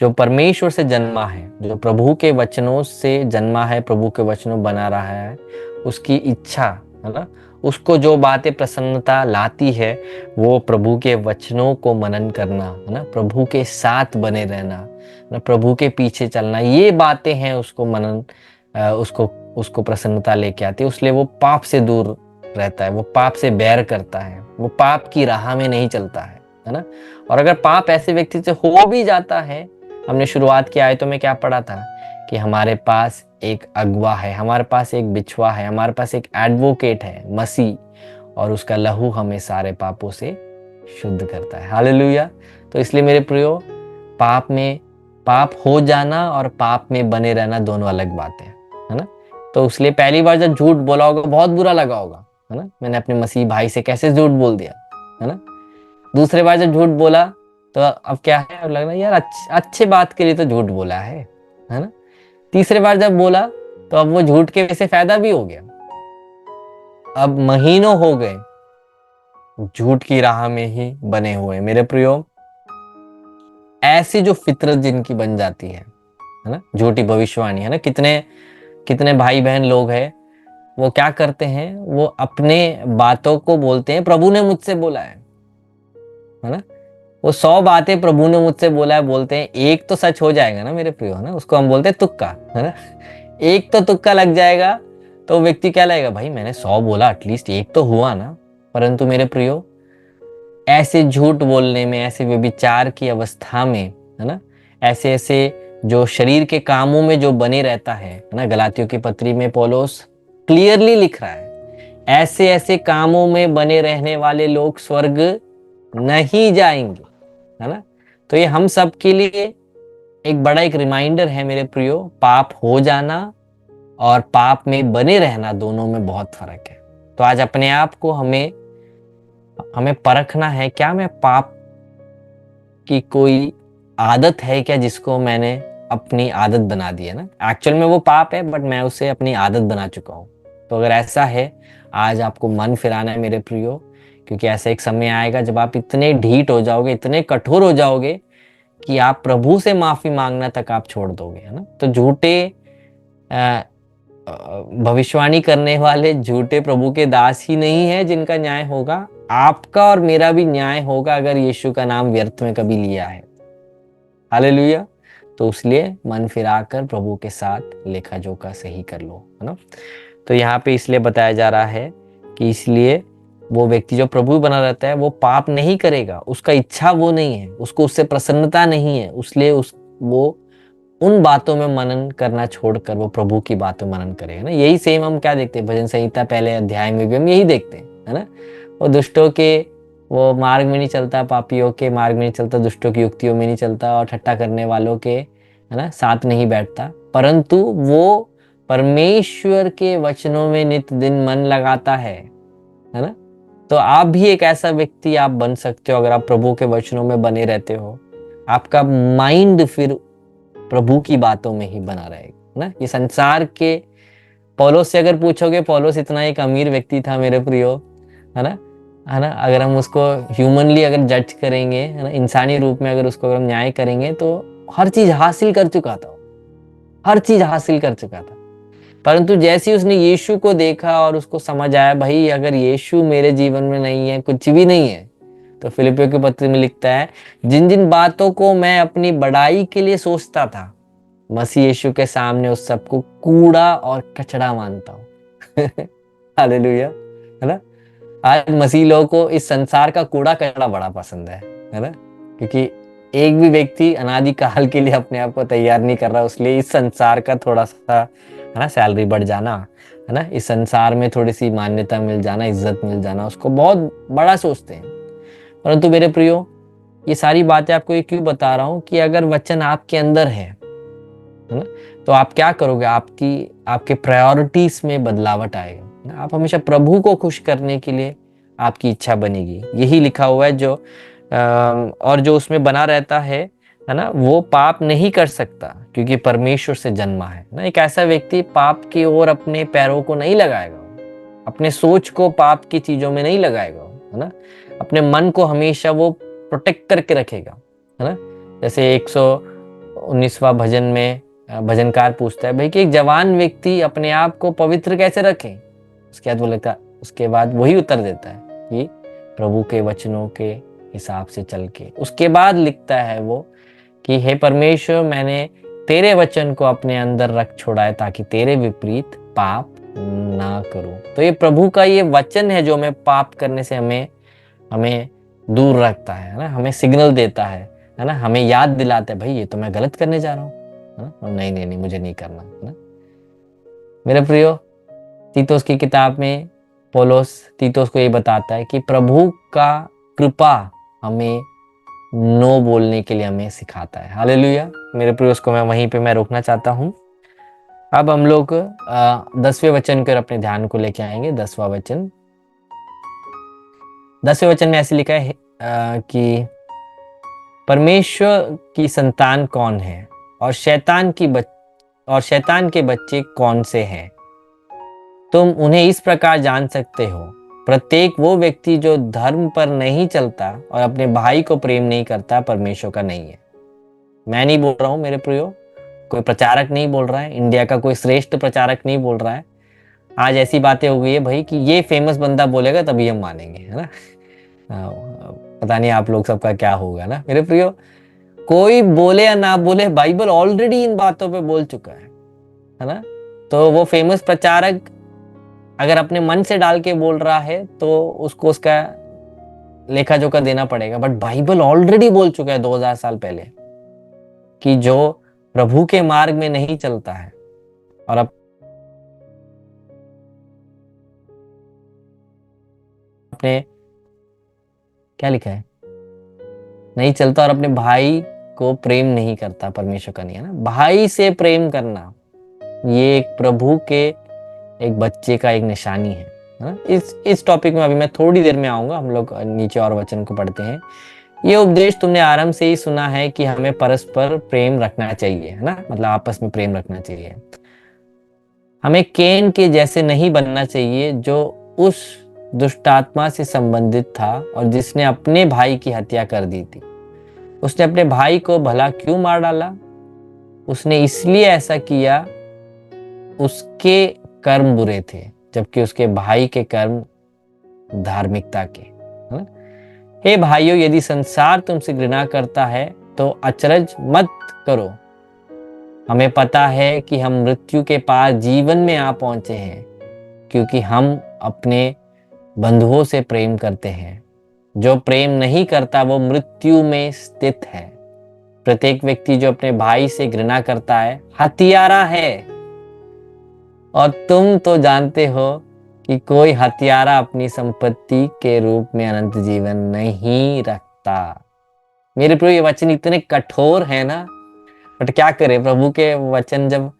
जो परमेश्वर से जन्मा है, जो प्रभु के वचनों से जन्मा है, प्रभु के वचनों बना रहा है, उसकी इच्छा, है ना, उसको जो बातें प्रसन्नता लाती है वो प्रभु के वचनों को मनन करना, है ना, प्रभु के साथ बने रहना, ना प्रभु के पीछे चलना, ये बातें हैं उसको मनन, उसको प्रसन्नता लेके आती है। इसलिए वो पाप से दूर रहता है, वो पाप से बैर करता है, वो पाप की राह में नहीं चलता है ना। और अगर पाप ऐसे व्यक्ति से हो भी जाता है, हमने शुरुआत की आयतों में क्या पढ़ा था कि हमारे पास एक अगवा है, हमारे पास एक बिछुआ है, हमारे पास एक एडवोकेट है, मसीह, और उसका लहू हमें सारे पापों से शुद्ध करता है। हालेलुया। तो इसलिए मेरे प्रियो, पाप हो जाना और पाप में बने रहना दोनों अलग बात है ना। तो इसलिए पहली बार जब झूठ बोला होगा बहुत बुरा लगा होगा, है ना, मैंने अपने मसीह भाई से कैसे झूठ बोल दिया, है ना। दूसरे बार जब झूठ बोला तो अब क्या है, अब लग रहा है यार अच्छे बात के लिए तो झूठ बोला है ना। तीसरे बार जब बोला तो अब वो झूठ के वजह से फायदा भी हो गया। अब महीनों हो गए झूठ की राह में ही बने हुए। मेरे प्रियो, ऐसी जो फितरत जिनकी बन जाती है ना, झूठी भविष्यवाणी, है ना। कितने कितने भाई बहन लोग हैं, वो क्या करते हैं, वो अपने बातों को बोलते हैं प्रभु ने मुझसे बोला है ना। वो 100 बातें प्रभु ने मुझसे बोला है बोलते हैं, एक तो सच हो जाएगा ना मेरे प्रियो, है ना, उसको हम बोलते हैं तुक्का, है ना। एक तो तुक्का लग जाएगा तो व्यक्ति क्या लगेगा, भाई मैंने 100 बोला, एटलीस्ट एक तो हुआ ना। परंतु मेरे प्रियो, ऐसे झूठ बोलने में, ऐसे व्यभिचार की अवस्था में, है ना, ऐसे ऐसे जो शरीर के कामों में जो बने रहता है ना, गलातियों की पत्री में पौलुस क्लियरली लिख रहा है, ऐसे ऐसे कामों में बने रहने वाले लोग स्वर्ग नहीं जाएंगे, है ना। तो ये हम सब के लिए एक रिमाइंडर है मेरे प्रियो, पाप हो जाना और पाप में बने रहना दोनों में बहुत फर्क है। तो आज अपने आप को हमें परखना है, क्या मैं पाप की कोई आदत है क्या जिसको मैंने अपनी आदत बना दी है ना। एक्चुअल में वो पाप है बट मैं उसे अपनी आदत बना चुका हूं। तो अगर ऐसा है, आज आपको मन फिराना है मेरे प्रियो, क्योंकि ऐसा एक समय आएगा जब आप इतने ढीठ हो जाओगे, इतने कठोर हो जाओगे कि आप प्रभु से माफी मांगना तक आप छोड़ दोगे, है ना। तो झूठे भविष्यवाणी करने वाले झूठे प्रभु के दास ही नहीं है जिनका न्याय होगा, आपका और मेरा भी न्याय होगा अगर यीशु का नाम व्यर्थ में कभी लिया है। हालेलुया। तो इसलिए मन फिराकर प्रभु के साथ लेखा जोखा सही कर लो, है ना। तो यहाँ पे इसलिए बताया जा रहा है कि इसलिए वो व्यक्ति जो प्रभु बना रहता है वो पाप नहीं करेगा, उसका इच्छा वो नहीं है, उसको उससे प्रसन्नता नहीं है, इसलिए वो उन बातों में मनन करना छोड़कर वो प्रभु की बातों में मनन करेगा ना। यही सेम हम क्या देखते हैं, भजन संहिता पहले अध्याय में भी हम यही देखते हैं, है ना। वो दुष्टों के वो मार्ग में नहीं चलता, पापियों के मार्ग में नहीं चलता, दुष्टों की युक्तियों में नहीं चलता और ठट्टा करने वालों के, है ना, साथ नहीं बैठता, परंतु वो परमेश्वर के वचनों में नित दिन मन लगाता है ना। तो आप भी एक ऐसा व्यक्ति आप बन सकते हो अगर आप प्रभु के वचनों में बने रहते हो। आपका माइंड फिर प्रभु की बातों में ही बना रहेगा ना। ये संसार के पौलुस से अगर पूछोगे, पौलुस इतना एक अमीर व्यक्ति था मेरे प्रियो, है ना। अगर हम उसको ह्यूमनली अगर जज करेंगे, है ना, इंसानी रूप में अगर उसको अगर हम न्याय करेंगे तो हर चीज हासिल कर चुका था, हर चीज हासिल कर चुका था। परंतु जैसे ही उसने यीशु को देखा और उसको समझ आया, भाई अगर यीशु मेरे जीवन में नहीं है कुछ भी नहीं है। तो फिलिपियों के पत्र में लिखता है, जिन जिन बातों को मैं अपनी बड़ाई के लिए सोचता था, मसीह यीशु के सामने उस सबको कूड़ा और कचड़ा मानता हूं। हालेलुया, है ना। आज मसीह लोगों को इस संसार का कूड़ा कचड़ा बड़ा पसंद है ना। क्योंकि एक भी व्यक्ति अनादि काल के लिए अपने आप को तैयार नहीं कर रहा, इसलिए इस संसार का थोड़ा सा, है ना, सैलरी बढ़ जाना, है ना, इस संसार में थोड़ी सी मान्यता मिल जाना, इज्जत मिल जाना, उसको बहुत बड़ा सोचते हैं। परंतु मेरे प्रियो, ये सारी बातें आपको ये क्यों बता रहा हूं कि अगर वचन आपके अंदर है ना, तो आप क्या करोगे, आपके प्रायोरिटीज में बदलावट आएगा। आप हमेशा प्रभु को खुश करने के लिए आपकी इच्छा बनेगी। यही लिखा हुआ है, और जो उसमें बना रहता है ना, वो पाप नहीं कर सकता क्योंकि परमेश्वर से जन्मा है ना। एक ऐसा व्यक्ति पाप की ओर अपने पैरों को नहीं लगाएगा, अपने सोच को पाप की चीजों में नहीं लगाएगा, है ना। अपने मन को हमेशा वो प्रोटेक्ट करके रखेगा, है ना। जैसे 119वां भजन में भजनकार पूछता है, भाई कि एक जवान व्यक्ति अपने आप को पवित्र कैसे रखे। उसके बाद वही उत्तर देता है कि प्रभु के वचनों के हिसाब से चल के। उसके बाद लिखता है वो कि हे परमेश्वर, मैंने तेरे वचन को अपने अंदर रख छोड़ा है ताकि तेरे विपरीत पाप ना करूं। तो ये प्रभु का ये वचन है जो हमें पाप करने से हमें दूर रखता है ना, हमें सिग्नल देता है ना, हमें याद दिलाता है, भाई ये तो मैं गलत करने जा रहा हूँ, नहीं नहीं नहीं, मुझे नहीं करना, है ना। मेरे प्रियो, तीतुस की किताब में पौलुस तीतुस को ये बताता है कि प्रभु का कृपा हमें नो बोलने के लिए हमें सिखाता है। हालेलुया मेरे प्रिय, उसको मैं वहीं पे मैं रोकना चाहता हूँ। अब हम लोग 10वें वचन पर अपने ध्यान को लेके आएंगे। 10वां वचन, 10वें वचन में ऐसे लिखा है कि परमेश्वर की संतान कौन है और शैतान के बच्चे कौन से हैं, तुम उन्हें इस प्रकार जान सकते हो। प्रत्येक वो व्यक्ति जो धर्म पर नहीं चलता और अपने भाई को प्रेम नहीं करता परमेश्वर का नहीं है। मैं नहीं बोल रहा हूं मेरे प्रियो, कोई प्रचारक नहीं बोल रहा है, इंडिया का कोई श्रेष्ठ प्रचारक नहीं बोल रहा है। आज ऐसी बातें हो गई है भाई कि ये फेमस बंदा बोलेगा तभी हम मानेंगे, है ना। पता नहीं आप लोग सबका क्या होगा ना मेरे प्रियो। कोई बोले या ना बोले, बाइबल ऑलरेडी इन बातों पे बोल चुका है ना। तो वो फेमस प्रचारक अगर अपने मन से डाल के बोल रहा है तो उसको उसका लेखा जोखा देना पड़ेगा। बट बाइबल ऑलरेडी बोल चुका है 2000 साल पहले कि जो प्रभु के मार्ग में नहीं चलता है और अपने क्या लिखा है, नहीं चलता और अपने भाई को प्रेम नहीं करता परमेश्वर का नहीं है ना। भाई से प्रेम करना ये एक प्रभु के एक बच्चे का एक निशानी है ना। इस टॉपिक में अभी मैं थोड़ी देर में आऊंगा। हम लोग नीचे और वचन को पढ़ते हैं। ये उपदेश तुमने आरंभ से ही सुना है कि हमें परस्पर प्रेम रखना चाहिए, है ना, मतलब आपस में प्रेम रखना चाहिए। हमें केन के जैसे नहीं बनना चाहिए जो उस दुष्टात्मा से संबंधित था और जिसने अपने भाई की हत्या कर दी थी। उसने अपने भाई को भला क्यों मार डाला? उसने इसलिए ऐसा किया, उसके कर्म बुरे थे जबकि उसके भाई के कर्म धार्मिकता के, है ना। हे भाइयों, यदि संसार तुमसे घृणा करता है तो अचरज मत करो। हमें पता है कि हम मृत्यु के पार जीवन में आ पहुंचे हैं क्योंकि हम अपने बंधुओं से प्रेम करते हैं। जो प्रेम नहीं करता वो मृत्यु में स्थित है। प्रत्येक व्यक्ति जो अपने भाई से घृणा करता है हत्यारा है, और तुम तो जानते हो कि कोई हत्यारा अपनी संपत्ति के रूप में अनंत जीवन नहीं रखता। मेरे प्रिय, ये वचन इतने कठोर है ना, बट क्या करें, प्रभु के वचन जब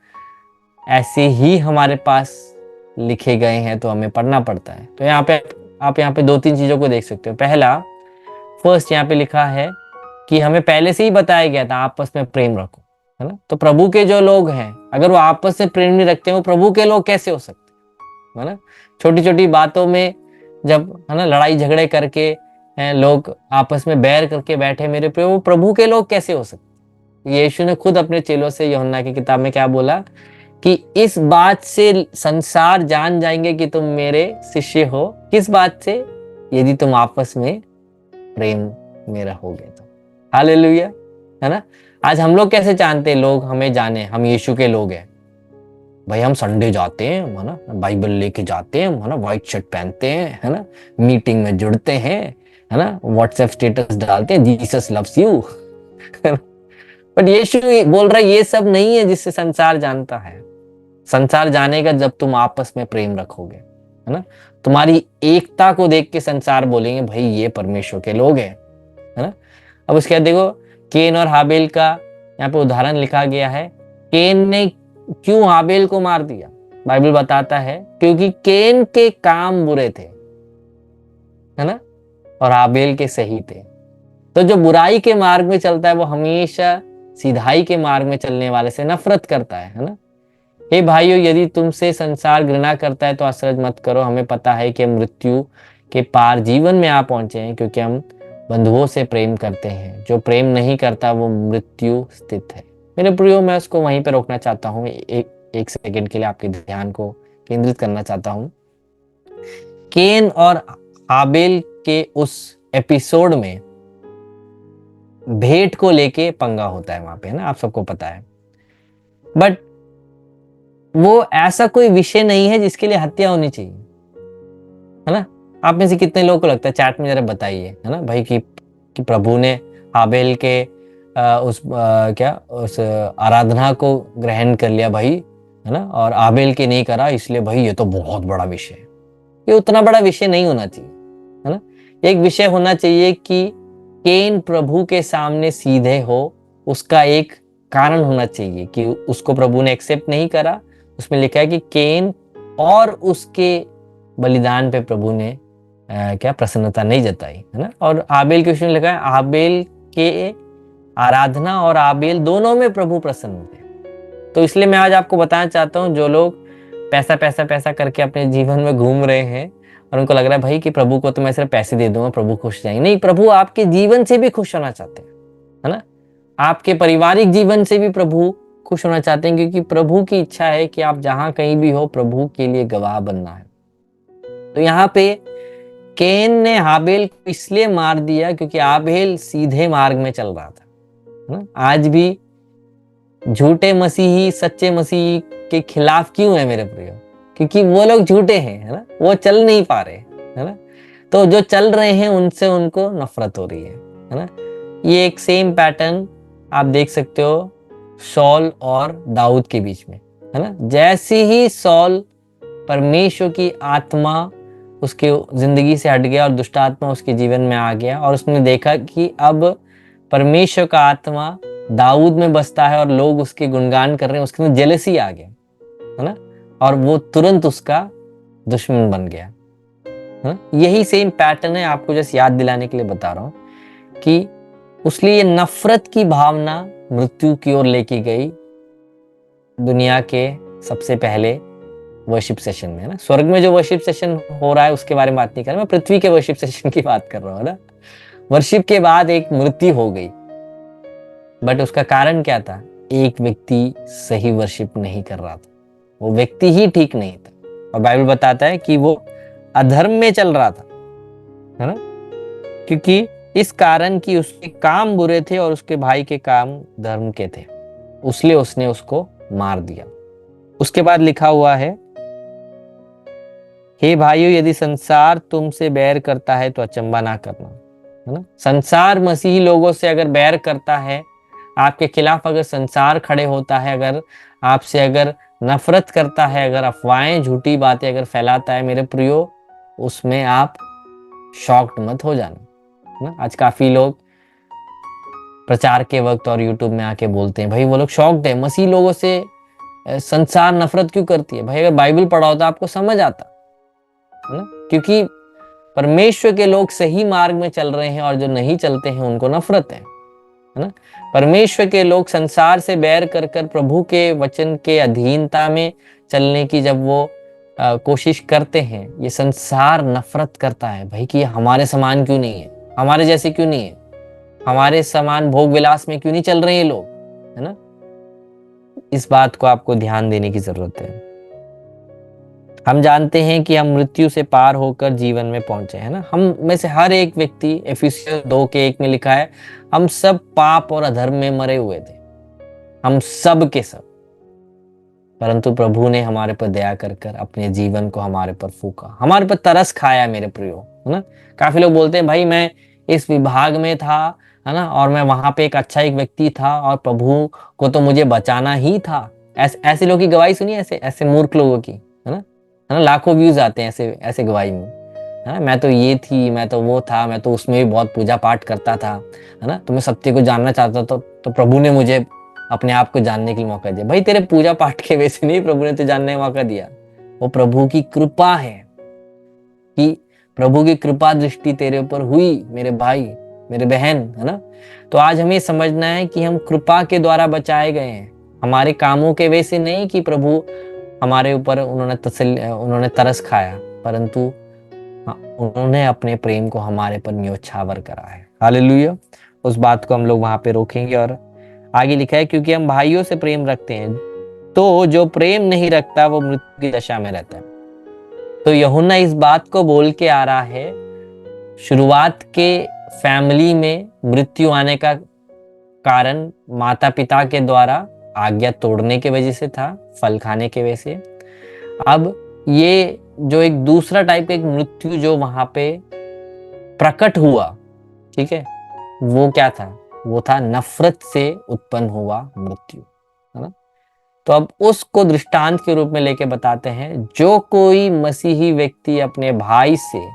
ऐसे ही हमारे पास लिखे गए हैं तो हमें पढ़ना पड़ता है। तो यहाँ पे आप यहाँ पे 2-3 चीजों को देख सकते हो। पहला, फर्स्ट यहाँ पे लिखा है कि हमें पहले से ही बताया गया था आपस में प्रेम रखो, है ना। तो प्रभु के जो लोग हैं अगर वो आपस में प्रेम नहीं रखते, वो प्रभु के लोग कैसे हो सकते, है ना। छोटी छोटी बातों में जब, है ना, लड़ाई झगड़े करके लोग आपस में बैर करके बैठे, मेरे प्रिय, वो प्रभु के लोग कैसे हो सकते। यीशु ने खुद अपने चेलों से यूहन्ना की किताब में क्या बोला कि इस बात से संसार जान जाएंगे कि तुम मेरे शिष्य हो। किस बात से? यदि तुम आपस में प्रेम में रहोगे तो। हालेलुया, है ना। आज हम लोग कैसे जानते हैं लोग हमें जाने हम यीशु के लोग हैं? भाई हम संडे जाते हैं, है ना, बाइबल लेके जाते हैं, है ना, व्हाइट शर्ट पहनते हैं, है ना, मीटिंग में जुड़ते हैं, है ना, व्हाट्सएप स्टेटस डालते हैं, जीसस लव्स यू। बट यीशु बोल रहा है ये सब नहीं है जिससे संसार जानता है। संसार जानेगा जब तुम आपस में प्रेम रखोगे, है ना। तुम्हारी एकता को देख के संसार बोलेंगे भाई ये परमेश्वर के लोग हैं, है ना। अब उसके बाद देखो, केन और हाबेल का यहाँ पे उदाहरण लिखा गया है। केन ने क्यों हाबेल को मार दिया? बाइबल बताता है क्योंकि केन के काम बुरे थे, है ना, और हाबेल के सही थे। तो जो बुराई के मार्ग में चलता है वो हमेशा सीधाई के मार्ग में चलने वाले से नफरत करता है ना। हे भाइयों, यदि तुमसे संसार घृणा करता है तो अचरज मत करो। हमें पता है कि हम मृत्यु के पार जीवन में आ पहुंचे हैं क्योंकि हम बंधुओं से प्रेम करते हैं। जो प्रेम नहीं करता वो मृत्यु स्थित है। मेरे प्रियो, मैं उसको वहीं पे रोकना चाहता हूँ। एक सेकंड के लिए आपके ध्यान को केंद्रित करना चाहता हूँ। केन और हाबेल के उस एपिसोड में भेंट को लेके पंगा होता है वहां पे, है ना, आप सबको पता है। बट वो ऐसा कोई विषय नहीं है जिसके लिए हत्या होनी चाहिए, है ना। आप में से कितने लोगों को लगता है, चैट में जरा बताइए, है ना भाई, कि प्रभु ने हाबेल के उस आराधना को ग्रहण कर लिया भाई, है ना, और हाबेल के नहीं करा, इसलिए भाई ये तो बहुत बड़ा विषय है। ये उतना बड़ा विषय नहीं होना चाहिए, है ना। एक विषय होना चाहिए कि केन प्रभु के सामने सीधे हो, उसका एक कारण होना चाहिए कि उसको प्रभु ने एक्सेप्ट नहीं करा। उसमें लिखा है कि केन और उसके बलिदान पे प्रभु ने क्या प्रसन्नता नहीं जताई, है ना। और आबेल के विषय में लिखा है आबेल के आराधना और आबेल दोनों में प्रभु प्रसन्न थे। तो इसलिए मैं आज आपको बताना चाहता हूँ, जो लोग पैसा पैसा पैसा करके अपने जीवन में घूम रहे हैं और उनको लग रहा है भाई कि प्रभु को तो मैं सिर्फ पैसे दे दूंगा प्रभु खुश हो जाएंगे, नहीं, प्रभु आपके जीवन से भी खुश होना चाहते हैं, है ना। आपके पारिवारिक जीवन से भी प्रभु खुश होना चाहते हैं, क्योंकि प्रभु की इच्छा है कि आप जहां कहीं भी हो प्रभु के लिए गवाह बनना है। तो यहाँ पे केन ने हाबेल को इसलिए मार दिया क्योंकि आबेल सीधे मार्ग में चल रहा था, है ना। आज भी झूठे मसीही सच्चे मसीही के खिलाफ क्यों है मेरे प्रियो? क्योंकि वो लोग झूठे हैं, है ना, वो चल नहीं पा रहे, है ना। तो जो चल रहे हैं उनसे उनको नफरत हो रही है ना। ये एक सेम पैटर्न आप देख सकते हो सॉल और दाऊद के बीच में, है ना। जैसे ही सॉल परमेश्वर की आत्मा उसके जिंदगी से हट गया और दुष्ट आत्मा उसके जीवन में आ गया और उसने देखा कि अब परमेश्वर का आत्मा दाऊद में बसता है और लोग उसके गुणगान कर रहे हैं, उसके अंदर जेलसी आ गया, है ना, और वो तुरंत उसका दुश्मन बन गया, है ना। यही सेम पैटर्न है, आपको जैसे याद दिलाने के लिए बता रहा हूं कि उसलिए ये नफरत की भावना मृत्यु की ओर लेके गई दुनिया के सबसे पहले वर्शिप सेशन में, है ना। स्वर्ग में जो वर्शिप सेशन हो रहा है उसके बारे में बात नहीं कर रहा मैं, पृथ्वी के वर्शिप सेशन की बात कर रहा हूँ ना। वर्शिप के बाद एक मृत्यु हो गई, बट उसका कारण क्या था? एक व्यक्ति सही वर्शिप नहीं कर रहा था, वो व्यक्ति ही ठीक नहीं था, और बाइबल बताता है कि वो अधर्म में चल रहा था, है ना, क्योंकि इस कारण कि उसके काम बुरे थे और उसके भाई के काम धर्म के थे, इसलिए उसने उसको मार दिया। उसके बाद लिखा हुआ है, हे भाइयों, यदि संसार तुमसे बैर करता है तो अचंबा ना करना, है ना। संसार मसीही लोगों से अगर बैर करता है, आपके खिलाफ अगर संसार खड़े होता है, अगर आपसे अगर नफरत करता है, अगर अफवाहें झूठी बातें अगर फैलाता है, मेरे प्रियो, उसमें आप शॉक्ड मत हो जाना, है ना। आज काफी लोग प्रचार के वक्त और यूट्यूब में आके बोलते हैं, भाई वो लोग शॉक्ड है, मसीह लोगों से संसार नफरत क्यों करती है। भाई अगर बाइबल पढ़ा होता आपको समझ आता, है ना, क्योंकि परमेश्वर के लोग सही मार्ग में चल रहे हैं और जो नहीं चलते हैं उनको नफरत है ना। परमेश्वर के लोग संसार से बैर कर कर प्रभु के वचन के अधीनता में चलने की जब वो कोशिश करते हैं, ये संसार नफरत करता है, भाई कि ये हमारे समान क्यों नहीं है, हमारे जैसे क्यों नहीं है, हमारे समान भोग विलास में क्यों नहीं चल रहे हैं लोग, है ना। इस बात को आपको ध्यान देने की जरूरत है। हम जानते हैं कि हम मृत्यु से पार होकर जीवन में पहुंचे, है ना। हम में से हर एक व्यक्ति, एफिसियंस 2:1 में लिखा है, हम सब पाप और अधर्म में मरे हुए थे, हम सब के सब, परंतु प्रभु ने हमारे पर दया कर कर अपने जीवन को हमारे पर फूका, हमारे पर तरस खाया, मेरे प्रियो, है ना। काफी लोग बोलते हैं, भाई मैं इस विभाग में था, है ना, और मैं वहां पे एक अच्छा एक व्यक्ति था और प्रभु को तो मुझे बचाना ही था। ऐसे लोगों की गवाही सुनिए, ऐसे ऐसे मूर्ख लोगों की, है ना, लाखों व्यूज आते हैं ऐसे ऐसे गवाही में, है ना। मैं तो ये थी, मैं तो वो था, मैं तो उसमें भी बहुत पूजा पाठ करता था, है ना, तो मैं सत्य को जानना चाहता था, तो प्रभु ने मुझे अपने आप को जानने के लिए मौका दिया। भाई तेरे पूजा पाठ के वजह नहीं प्रभु ने तुझे जानने का मौका दिया, वो प्रभु की कृपा है, कि प्रभु की कृपा दृष्टि तेरे ऊपर हुई, मेरे भाई, मेरे बहन, है ना। तो आज हमें समझना है कि हम कृपा के द्वारा बचाए गए हैं, हमारे कामों के वजह से नहीं कि प्रभु हमारे ऊपर उन्होंने तरस खाया, परंतु उन्होंने अपने प्रेम को हमारे पर न्योछावर करा है। हालेलुया। उस बात को हम लोग वहां पे रोकेंगे। और आगे लिखा है, क्योंकि हम भाइयों से प्रेम रखते हैं, तो जो प्रेम नहीं रखता वो मृत्यु की दशा में रहता है। तो यूहन्ना इस बात को बोल के आ रहा है, शुरुआत के फैमिली में मृत्यु आने का कारण माता पिता के द्वारा आज्ञा तोड़ने के वजह से था, फल खाने के वजह से। अब ये जो एक दूसरा टाइप का एक मृत्यु जो वहां पे प्रकट हुआ, ठीक है, वो क्या था? वो था नफरत से उत्पन्न हुआ मृत्यु, है ना। तो अब उसको दृष्टांत के रूप में लेके बताते हैं, जो कोई मसीही व्यक्ति अपने भाई से,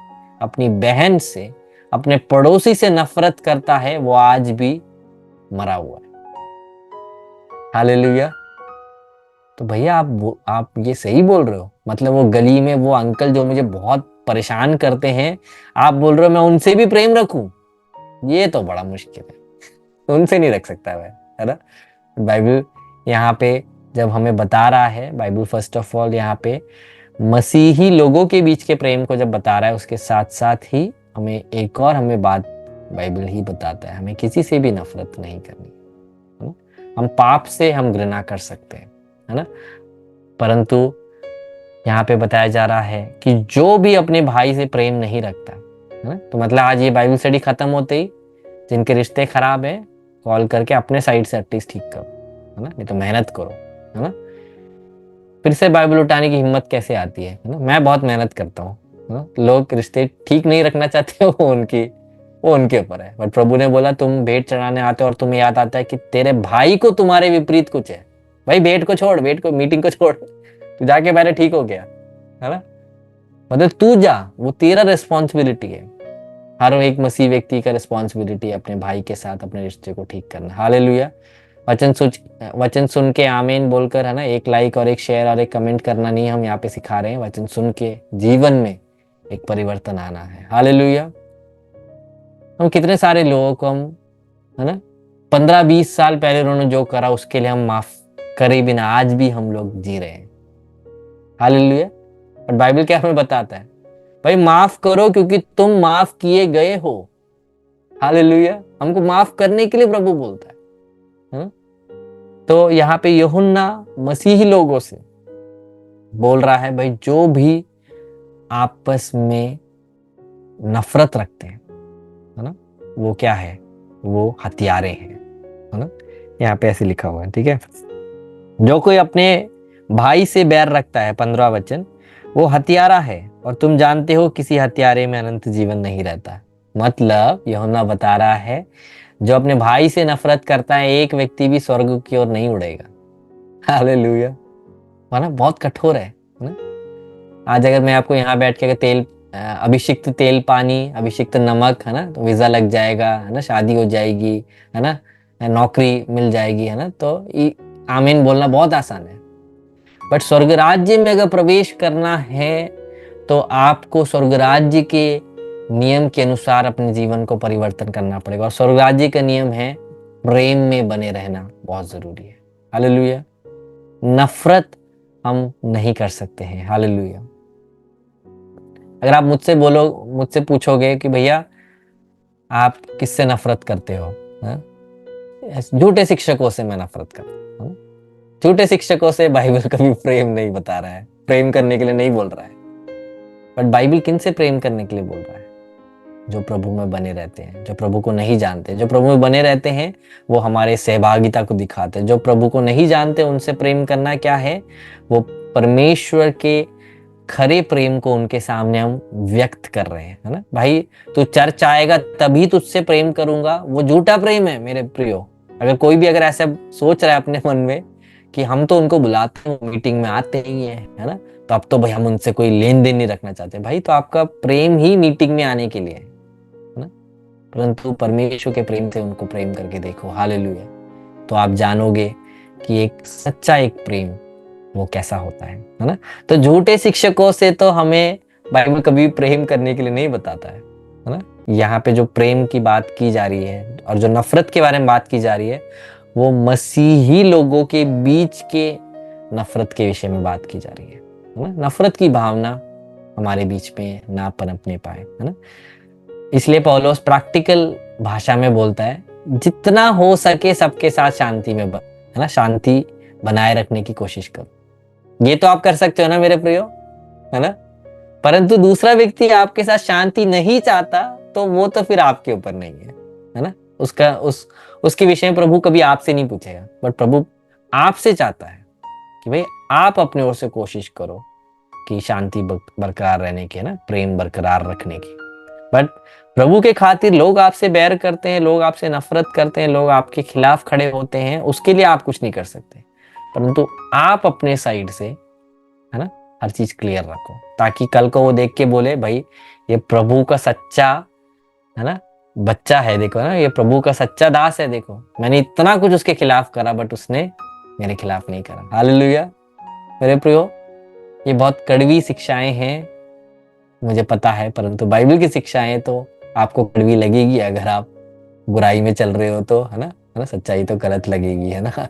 अपनी बहन से, अपने पड़ोसी से नफरत करता है वो आज भी मरा हुआ है। हालेलुया। तो भैया आप ये सही बोल रहे हो, मतलब वो गली में वो अंकल जो मुझे बहुत परेशान करते हैं, आप बोल रहे हो मैं उनसे भी प्रेम रखूं? ये तो बड़ा मुश्किल है, उनसे नहीं रख सकता है ना। बाइबल यहाँ पे जब हमें बता रहा है, बाइबल फर्स्ट ऑफ ऑल यहाँ पे मसीही लोगों के बीच के प्रेम को जब बता रहा है, उसके साथ साथ ही हमें बात बाइबल ही बताता है, हमें किसी से भी नफरत नहीं करनी, है ना। हम पाप से हम घृणा कर सकते हैं, है ना, परंतु यहाँ पे बताया जा रहा है कि जो भी अपने भाई से प्रेम नहीं रखता, है ना। तो मतलब आज ये बाइबल स्टडी खत्म होते ही जिनके रिश्ते खराब है, कॉल करके अपने साइड से एटलीस्ट ठीक करो, है ना, नहीं तो मेहनत करो, है ना। फिर से बाइबल उठाने की हिम्मत कैसे आती है ना। मैं बहुत मेहनत करता हूँ, लोग रिश्ते ठीक नहीं रखना चाहते हो, वो उनके ऊपर है। बट प्रभु ने बोला तुम भेंट चढ़ाने आते हो और तुम्हें याद आता है कि तेरे भाई को तुम्हारे विपरीत कुछ है, भाई भेंट को छोड़, भेंट को, मीटिंग को छोड़, तू जाके पहले ठीक हो गया, है ना। मतलब तू जा, वो तेरा रिस्पॉन्सिबिलिटी है। हर एक मसीह व्यक्ति का रिस्पॉन्सिबिलिटी है अपने भाई के साथ अपने रिश्ते को ठीक करना। हालेलुया। वचन सुन के आमीन बोलकर, है ना, एक लाइक और एक शेयर और एक कमेंट करना नहीं, हम यहाँ पे सिखा रहे हैं। वचन सुन के जीवन में एक परिवर्तन आना है। हालेलुया। हम कितने सारे लोगों को हम, है ना, 15-20 साल पहले उन्होंने जो करा उसके लिए हम माफ करे बिना आज भी हम लोग जी रहे हैं। हालेलुया। और बाइबल क्या हमें बताता है, भाई माफ करो क्योंकि तुम माफ किए गए हो। हालेलुया। हमको माफ करने के लिए प्रभु बोलता है ना? तो यहाँ पे यूहन्ना मसीही लोगों से बोल रहा है, भाई जो भी आपस में नफरत रखते हैं, है ना, वो क्या है, वो हत्यारे हैं, है ना। यहाँ पे ऐसे लिखा हुआ है, ठीक है। जो कोई अपने भाई से बैर रखता है, 15वां वचन, वो हत्यारा है और तुम जानते हो किसी हत्यारे में अनंत जीवन नहीं रहता। मतलब यूहन्ना बता रहा है जो अपने भाई से नफरत करता है, एक व्यक्ति भी स्वर्ग की ओर नहीं उड़ेगा। हालेलुया। वरना बहुत कठोर है ना। आज अगर मैं आपको यहाँ बैठ के अगर अभिषिक्त तेल पानी, अभिषिक्त नमक, है ना, तो वीजा लग जाएगा, है ना, शादी हो जाएगी, है ना, नौकरी मिल जाएगी, है ना, तो आमीन बोलना बहुत आसान है। बट स्वर्ग राज्य में अगर प्रवेश करना है तो आपको स्वर्ग राज्य के नियम के अनुसार अपने जीवन को परिवर्तन करना पड़ेगा। और स्वर्ग राज्य का नियम है प्रेम में बने रहना बहुत जरूरी है। हालेलुया। नफरत हम नहीं कर सकते हैं। हालेलुया। अगर आप मुझसे पूछोगे कि भैया आप किससे नफरत करते हो, झूठे शिक्षकों से मैं नफरत करता हूं। झूठे शिक्षकों से बाइबल कभी प्रेम नहीं बता रहा है, प्रेम करने के लिए नहीं बोल रहा है। बट बाइबल किन से प्रेम करने के लिए बोल रहा है? जो प्रभु में बने रहते हैं, जो प्रभु को नहीं जानते। जो प्रभु में बने रहते हैं वो हमारे सहभागिता को दिखाते हैं। जो प्रभु को नहीं जानते उनसे प्रेम करना क्या है, वो परमेश्वर के खरे प्रेम को उनके सामने हम व्यक्त कर रहे हैं, है ना। भाई तू चर्च आएगा तभी तुझसे प्रेम करूंगा, वो झूठा प्रेम है मेरे प्रियो। अगर कोई भी अगर ऐसा सोच रहा है अपने मन में कि हम तो उनको बुलाते हैं, मीटिंग में आते ही है ना, तो अब तो भाई हम उनसे कोई लेन देन नहीं रखना चाहते, भाई तो आपका प्रेम ही मीटिंग में आने के लिए है ना। परंतु परमेश्वर के प्रेम से उनको प्रेम करके देखो। हालेलुया। तो आप जानोगे कि एक सच्चा एक प्रेम वो कैसा होता है ना। तो झूठे शिक्षकों से तो हमें बाइबल कभी प्रेम करने के लिए नहीं बताता है ना। यहाँ पे जो प्रेम की बात की जा रही है और जो नफरत के बारे में बात की जा रही है, वो मसीही लोगों के बीच के नफरत के विषय में बात की जा रही है ना। नफरत की भावना हमारे बीच में ना पनपने पाए, है ना। इसलिए पौलुस प्रैक्टिकल भाषा में बोलता है, जितना हो सके सबके साथ शांति में है ना, शांति बनाए रखने की कोशिश करो। ये तो आप कर सकते हो ना मेरे प्रियो, है ना। परंतु दूसरा व्यक्ति आपके साथ शांति नहीं चाहता तो वो तो फिर आपके ऊपर नहीं है ना। उसके विषय में प्रभु कभी आपसे नहीं पूछेगा, बट प्रभु आपसे चाहता है कि भाई आप अपने ओर से कोशिश करो कि शांति बरकरार रहने की, है ना, प्रेम बरकरार रखने की। बट प्रभु के खातिर लोग आपसे बैर करते हैं, लोग आपसे नफरत करते हैं, लोग आपके खिलाफ खड़े होते हैं, उसके लिए आप कुछ नहीं कर सकते। परंतु आप अपने साइड से, है ना, हर चीज क्लियर रखो, ताकि कल को वो देख के बोले भाई ये प्रभु का सच्चा, है ना, बच्चा है, देखो ना, ये प्रभु का सच्चा दास है। देखो मैंने इतना कुछ उसके खिलाफ करा बट उसने मेरे खिलाफ नहीं करा। हालेलुया। मेरे प्रियो, ये बहुत कड़वी शिक्षाएं हैं, मुझे पता है, परंतु बाइबल की शिक्षाएं तो आपको कड़वी लगेगी अगर आप बुराई में चल रहे हो तो, है ना, सच्चाई तो गलत लगेगी, है ना।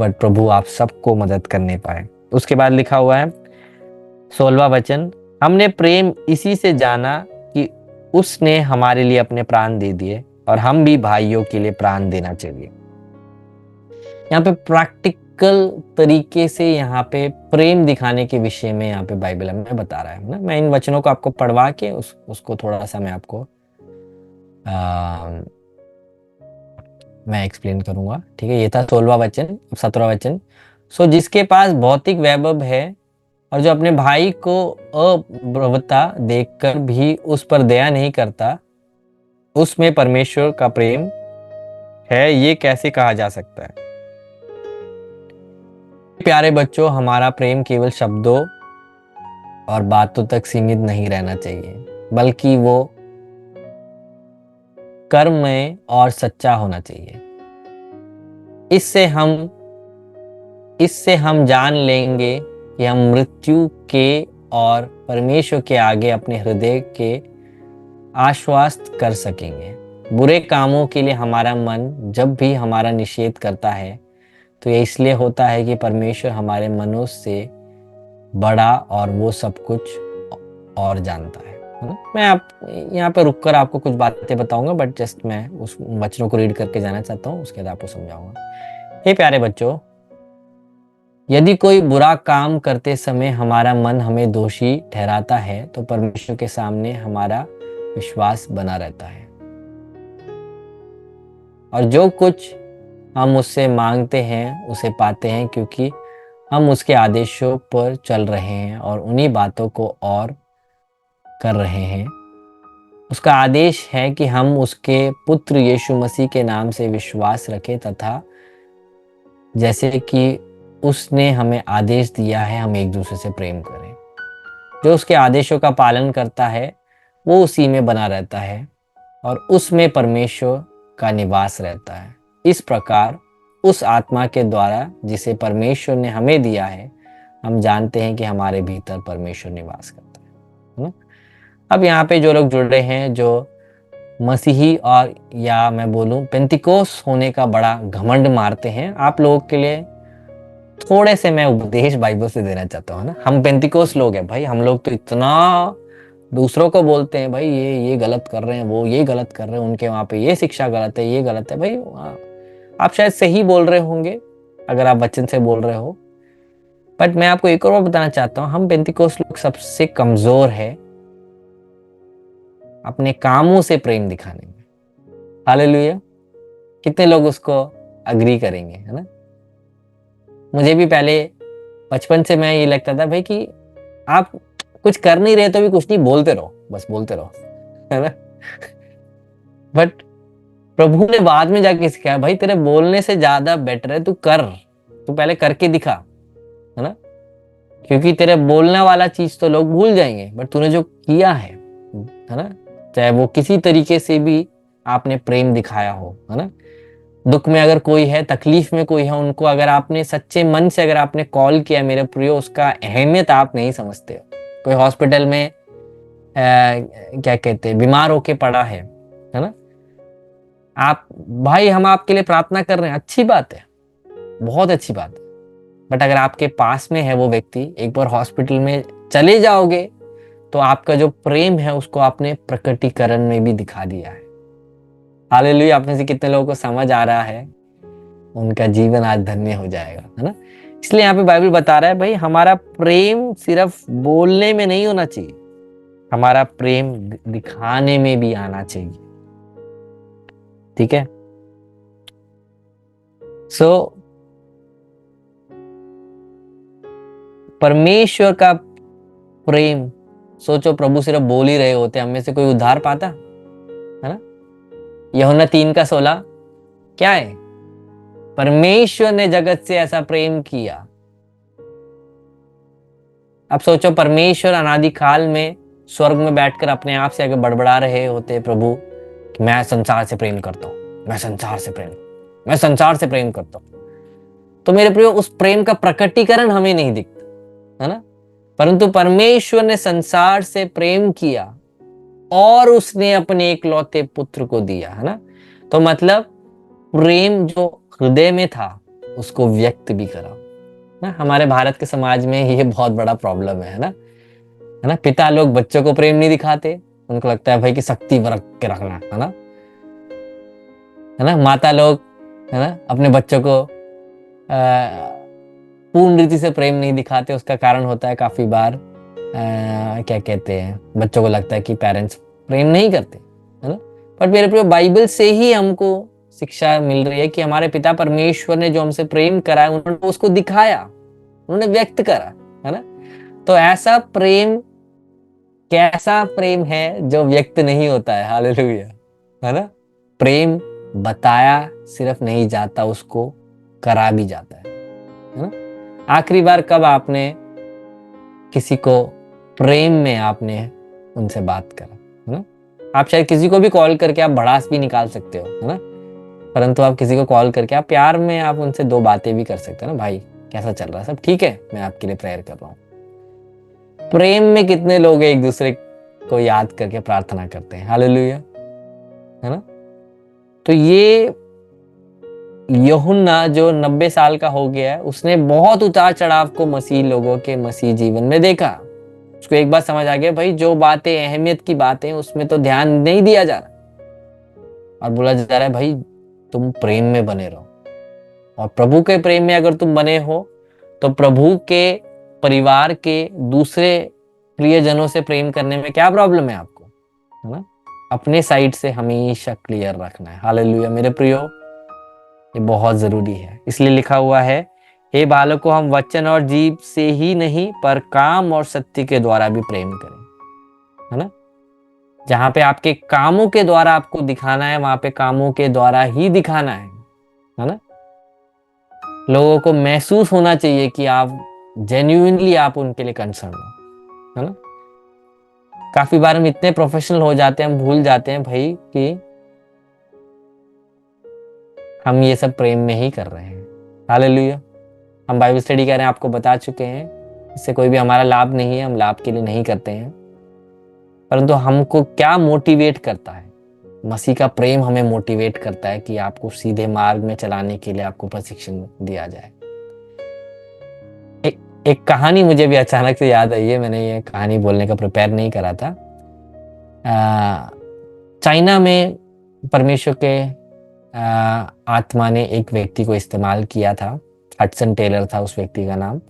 बट प्रभु आप सबको मदद करने पाए। उसके बाद लिखा हुआ है 16वां वचन, हमने प्रेम इसी से जाना कि उसने हमारे लिए अपने प्राण दे दिए और हम भी भाइयों के लिए प्राण देना चाहिए। यहाँ पे प्रैक्टिकल तरीके से यहाँ पे प्रेम दिखाने के विषय में यहाँ पे बाइबल हमें बता रहा है ना। मैं इन वचनों को आपको पढ़वा के उसको थोड़ा सा मैं आपको मैं एक्सप्लेन करूंगा, ठीक है। ये था 16वां वचन। 17वां वचन, सो जिसके पास भौतिक वैभव है और जो अपने भाई को अप्रभुता देखकर भी उस पर दया नहीं करता, उसमें परमेश्वर का प्रेम है, ये कैसे कहा जा सकता है। प्यारे बच्चों, हमारा प्रेम केवल शब्दों और बातों तक सीमित नहीं रहना चाहिए, बल्कि वो कर्म में और सच्चा होना चाहिए। इससे हम जान लेंगे कि हम मृत्यु के और परमेश्वर के आगे अपने हृदय के आश्वस्त कर सकेंगे। बुरे कामों के लिए हमारा मन जब भी हमारा निषेध करता है तो ये इसलिए होता है कि परमेश्वर हमारे मनों से बड़ा और वो सब कुछ और जानता है ना? मैं आप यहाँ पे रुककर आपको कुछ बातें बताऊंगा, बट जस्ट मैं उस वचनों को रीड करके जाना चाहता हूँ, उसके बाद आपको समझाऊंगा। हे प्यारे बच्चों, यदि कोई बुरा काम करते समय हमारा मन हमें दोषी ठहराता है तो परमेश्वर के सामने हमारा विश्वास बना रहता है और जो कुछ हम उससे मांगते हैं उसे पाते हैं, क्योंकि हम उसके आदेशों पर चल रहे हैं और उन्हीं बातों को और कर रहे हैं। उसका आदेश है कि हम उसके पुत्र यीशु मसीह के नाम से विश्वास रखें तथा जैसे कि उसने हमें आदेश दिया है हम एक दूसरे से प्रेम करें। जो उसके आदेशों का पालन करता है वो उसी में बना रहता है और उसमें परमेश्वर का निवास रहता है। इस प्रकार उस आत्मा के द्वारा जिसे परमेश्वर ने हमें दिया है हम जानते हैं कि हमारे भीतर परमेश्वर निवास करता है ना। अब यहाँ पे जो लोग जुड़ रहे हैं जो मसीही और या मैं बोलूं पेंतिकोस होने का बड़ा घमंड मारते हैं, आप लोगों के लिए थोड़े से मैं उपदेश बाइबल से देना चाहता हूँ ना। हम पेंतिकोस लोग हैं भाई, हम लोग तो इतना दूसरों को बोलते हैं भाई ये गलत कर रहे हैं, वो ये गलत कर रहे हैं, उनके वहां पे ये शिक्षा गलत है, ये गलत है। भाई आप शायद सही बोल रहे होंगे अगर आप वचन से बोल रहे हो, बट मैं आपको एक और बात बताना चाहता हूँ, हम पेंतिकोस लोग सबसे कमजोर है अपने कामों से प्रेम दिखाने में। हालेलुया। कितने लोग उसको अग्री करेंगे, है ना। मुझे भी पहले बचपन से मैं ये लगता था भाई कि आप कुछ कर नहीं रहे तो भी कुछ नहीं, बोलते रहो, बस बोलते रहो, है ना। बट प्रभु ने बाद में जाके सिखाया भाई तेरे बोलने से ज्यादा बेटर है तू कर, तू पहले करके दिखा, है ना। क्योंकि तेरे बोलने वाला चीज तो लोग भूल जाएंगे, बट तूने जो किया है ना, चाहे वो किसी तरीके से भी आपने प्रेम दिखाया हो, है ना। दुख में अगर कोई है, तकलीफ में कोई है, उनको अगर आपने सच्चे मन से अगर आपने कॉल किया मेरे प्रियो, उसका अहमियत आप नहीं समझते हो। कोई हॉस्पिटल में क्या कहते हैं बीमार होके पड़ा है ना, आप भाई हम आपके लिए प्रार्थना कर रहे हैं, अच्छी बात है, बहुत अच्छी बात है। बट अगर आपके पास में है वो व्यक्ति, एक बार हॉस्पिटल में चले जाओगे तो आपका जो प्रेम है उसको आपने प्रकटीकरण में भी दिखा दिया है। हालेलुया। आप में से कितने लोगों को समझ आ रहा है, उनका जीवन आज धन्य हो जाएगा, है ना। इसलिए यहाँ पे बाइबल बता रहा है भाई हमारा प्रेम सिर्फ बोलने में नहीं होना चाहिए, हमारा प्रेम दिखाने में भी आना चाहिए, ठीक है। सो परमेश्वर का प्रेम, सोचो प्रभु सिर्फ बोल ही रहे होते, हमें से कोई उद्धार पाता, है ना। यूहन्ना 3:16 क्या है, परमेश्वर ने जगत से ऐसा प्रेम किया। अब सोचो परमेश्वर अनादि काल में स्वर्ग में बैठकर अपने आप से अगर बड़बड़ा रहे होते प्रभु कि मैं संसार से प्रेम करता हूँ, मैं संसार से प्रेम करता हूँ, तो मेरे प्रियो उस प्रेम का प्रकटीकरण हमें नहीं दिखता, है ना। परंतु परमेश्वर ने संसार से प्रेम किया और उसने अपने एकलौते पुत्र को दिया, है ना। तो मतलब प्रेम जो हृदय में था उसको व्यक्त भी करा ना। हमारे भारत के समाज में ये बहुत बड़ा प्रॉब्लम है ना, है ना। पिता लोग बच्चों को प्रेम नहीं दिखाते, उनको लगता है भाई कि शक्ति रख के रखना, है ना। माता लोग, है ना, अपने बच्चों को पूर्ण रीति से प्रेम नहीं दिखाते। उसका कारण होता है काफी बार क्या कहते हैं, बच्चों को लगता है कि पेरेंट्स प्रेम नहीं करते, है ना। पर मेरे प्रिय बाइबल से ही हमको शिक्षा मिल रही है कि हमारे पिता परमेश्वर ने जो हमसे प्रेम करा है उन्होंने उसको दिखाया, उन्होंने व्यक्त करा, है ना। तो ऐसा प्रेम, कैसा प्रेम है जो व्यक्त नहीं होता है, हालेलुया, है ना। प्रेम बताया सिर्फ नहीं जाता, उसको करा भी जाता है ना। आखिरी बार कब आपने किसी को प्रेम में आपने उनसे बात करा, है ना। आप शायद किसी को भी कॉल करके आप भड़ास भी निकाल सकते हो, है ना। परंतु आप किसी को कॉल करके आप प्यार में आप उनसे दो बातें भी कर सकते हो ना, भाई कैसा चल रहा है, सब ठीक है, मैं आपके लिए प्रेयर कर रहा हूँ। प्रेम में कितने लोग एक दूसरे को याद करके प्रार्थना करते हैं, हालेलुया, है ना। तो ये यूहन्ना जो 90 साल का हो गया है, उसने बहुत उतार चढ़ाव को मसीह लोगों के मसीह जीवन में देखा। उसको एक बात समझ आ गया, भाई जो बातें अहमियत की बातें उसमें तो ध्यान नहीं दिया जा रहा, और बोला जा रहा है भाई तुम प्रेम में बने रहो। और प्रभु के प्रेम में अगर तुम बने हो तो प्रभु के परिवार के दूसरे प्रियजनों से प्रेम करने में क्या प्रॉब्लम है आपको, है ना। अपने साइड से हमेशा क्लियर रखना है, हालेलुया मेरे प्रियो, ये बहुत जरूरी है। इसलिए लिखा हुआ है, हे बालकों हम वचन और जीभ से ही नहीं पर काम और सत्य के द्वारा भी प्रेम करें, है ना। जहां पे आपके कामों के द्वारा आपको दिखाना है वहां पे कामों के द्वारा ही दिखाना है ना। लोगों को महसूस होना चाहिए कि आप जेन्युइनली आप उनके लिए कंसर्न हो, है ना। काफी बार हम इतने प्रोफेशनल हो जाते हैं, हम भूल जाते हैं भाई कि हम ये सब प्रेम में ही कर रहे हैं, हालेलुया। हम बाइबल स्टडी कर रहे हैं, आपको बता चुके हैं, इससे कोई भी हमारा लाभ नहीं है, हम लाभ के लिए नहीं करते हैं। परंतु हमको क्या मोटिवेट करता है, मसीह का प्रेम हमें मोटिवेट करता है कि आपको सीधे मार्ग में चलाने के लिए आपको प्रशिक्षण दिया जाए। एक कहानी मुझे भी अचानक से याद आई है, मैंने ये कहानी बोलने का प्रिपेयर नहीं करा था। चाइना में परमेश्वर के आत्मा ने एक व्यक्ति को इस्तेमाल किया था, हडसन टेलर था उस व्यक्ति का नाम।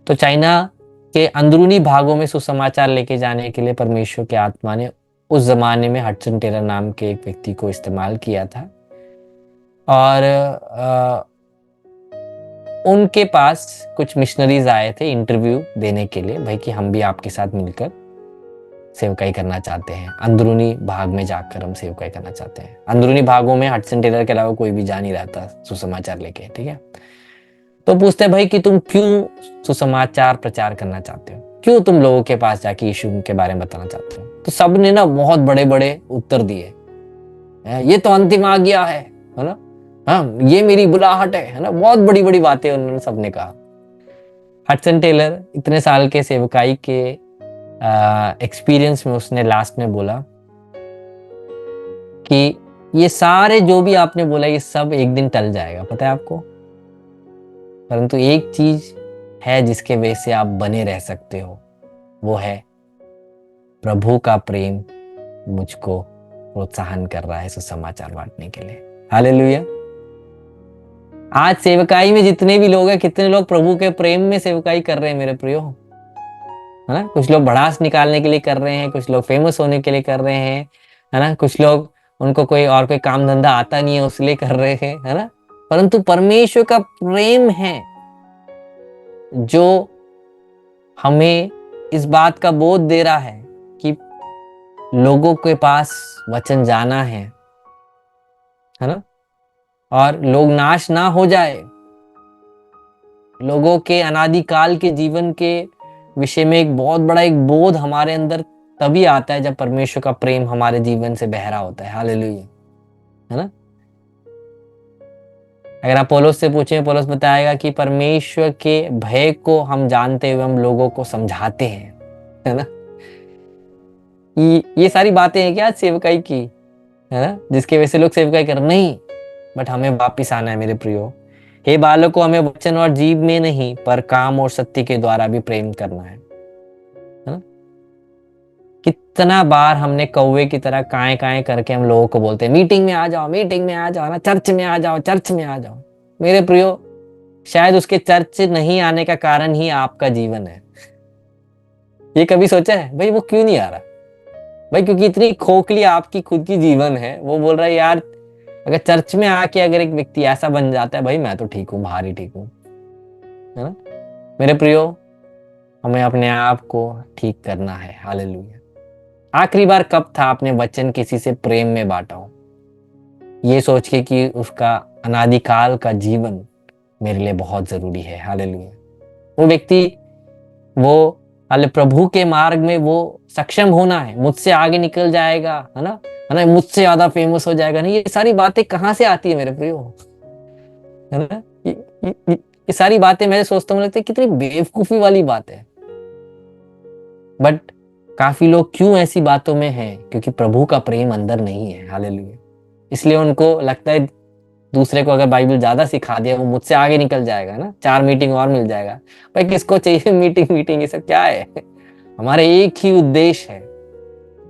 तो चाइना के अंदरूनी भागों में सुसमाचार लेके जाने के लिए परमेश्वर के आत्मा ने उस जमाने में हडसन टेलर नाम के एक व्यक्ति को इस्तेमाल किया था। और उनके पास कुछ मिशनरीज आए थे इंटरव्यू देने के लिए, भाई कि हम भी आपके साथ मिलकर सेवकाई करना चाहते हैं, अंदरूनी भाग में जाकर हम सेवकाई करना चाहते हैं। अंदरूनी भागों में हडसन टेलर के अलावा कोई भी जा नहीं रहा था सुसमाचार लेके, ठीक है। तो पूछते हैं भाई कि तुम क्यों सुसमाचार प्रचार करना चाहते हो, क्यों तुम लोगों के पास जाके यीशु के बारे में बताना चाहते हो। तो सबने ना बहुत बड़े बड़े उत्तर दिए, ये तो अंतिम आ गया है ना, हाँ ये मेरी बुलाहट है ना, बहुत बड़ी बड़ी बातें उन्होंने सबने कहा। हडसन टेलर इतने साल के सेवकाई के एक्सपीरियंस में उसने लास्ट में बोला कि ये सारे जो भी आपने बोला ये सब एक दिन टल जाएगा, पता है आपको। परंतु एक चीज है जिसके वजह से आप बने रह सकते हो, वो है प्रभु का प्रेम मुझको प्रोत्साहन कर रहा है सुसमाचार बांटने के लिए, हालेलुया। आज सेवकाई में जितने भी लोग हैं, कितने लोग प्रभु के प्रेम में सेवकाई कर रहे हैं मेरे प्रियो, है ना। कुछ लोग भड़ास निकालने के लिए कर रहे हैं, कुछ लोग फेमस होने के लिए कर रहे हैं, है ना। कुछ लोग उनको कोई काम धंधा आता नहीं है उसलिए कर रहे हैं, है ना। परंतु परमेश्वर का प्रेम है जो हमें इस बात का बोध दे रहा है कि लोगों के पास वचन जाना है ना, और लोग नाश ना हो जाए। लोगों के अनादिकाल के जीवन के विषय में एक बहुत बड़ा एक बोध हमारे अंदर तभी आता है जब परमेश्वर का प्रेम हमारे जीवन से बह रहा होता है। हालेलुया, है ना। अगर आप पौलुस से पूछें, पौलुस बताएगा कि परमेश्वर के भय को हम जानते हुए हम लोगों को समझाते हैं, है ना। ये सारी बातें हैं क्या सेवकाई की, है ना, जिसकी वजह से लोग सेवकाई कर नहीं, बट हमें वापिस आना है मेरे प्रियो। हे बालकों, हमें वचन और जीभ में नहीं पर काम और सत्य के द्वारा भी प्रेम करना है ना। कितना बार हमने कौवे की तरह काए काए करके हम लोगों को बोलते हैं मीटिंग में आ जाओ, मीटिंग में आ जाओ ना, चर्च में आ जाओ, चर्च में आ जाओ। मेरे प्रियो, शायद उसके चर्च नहीं आने का कारण ही आपका जीवन है। ये कभी सोचा है भाई वो क्यों नहीं आ रहा? भाई क्योंकि इतनी खोखली आपकी खुद की जीवन है। वो बोल रहा है यार, अगर चर्च में आके अगर एक व्यक्ति ऐसा बन जाता है, भाई मैं तो ठीक हूँ, बाहर ही ठीक हूँ, है ना। मेरे प्रियो, हमें अपने आप को ठीक करना है। हालेलुया। आखिरी बार कब था आपने वचन किसी से प्रेम में बांटा हो, ये सोच के कि उसका अनादिकाल का जीवन मेरे लिए बहुत जरूरी है। हालेलुया। वो व्यक्ति, वो अल प्रभु के मार्ग में वो सक्षम होना है, मुझसे आगे निकल जाएगा, है ना, मुझसे ज्यादा फेमस हो जाएगा। नहीं, ये सारी बातें कहाँ से आती है मेरे प्रियो, है ना। ये सारी बातें मैं सोचता हूँ, लगता है कितनी बेवकूफी वाली बात है। बट काफी लोग क्यों ऐसी बातों में हैं? क्योंकि प्रभु का प्रेम अंदर नहीं है। हालेलुया। इसलिए उनको लगता है दूसरे को अगर बाइबल ज्यादा सिखा दिया वो मुझसे आगे निकल जाएगा ना, 4 मीटिंग और मिल जाएगा। भाई किसको चाहिए मीटिंग मीटिंग, ये सब क्या है? हमारे एक ही उद्देश्य है।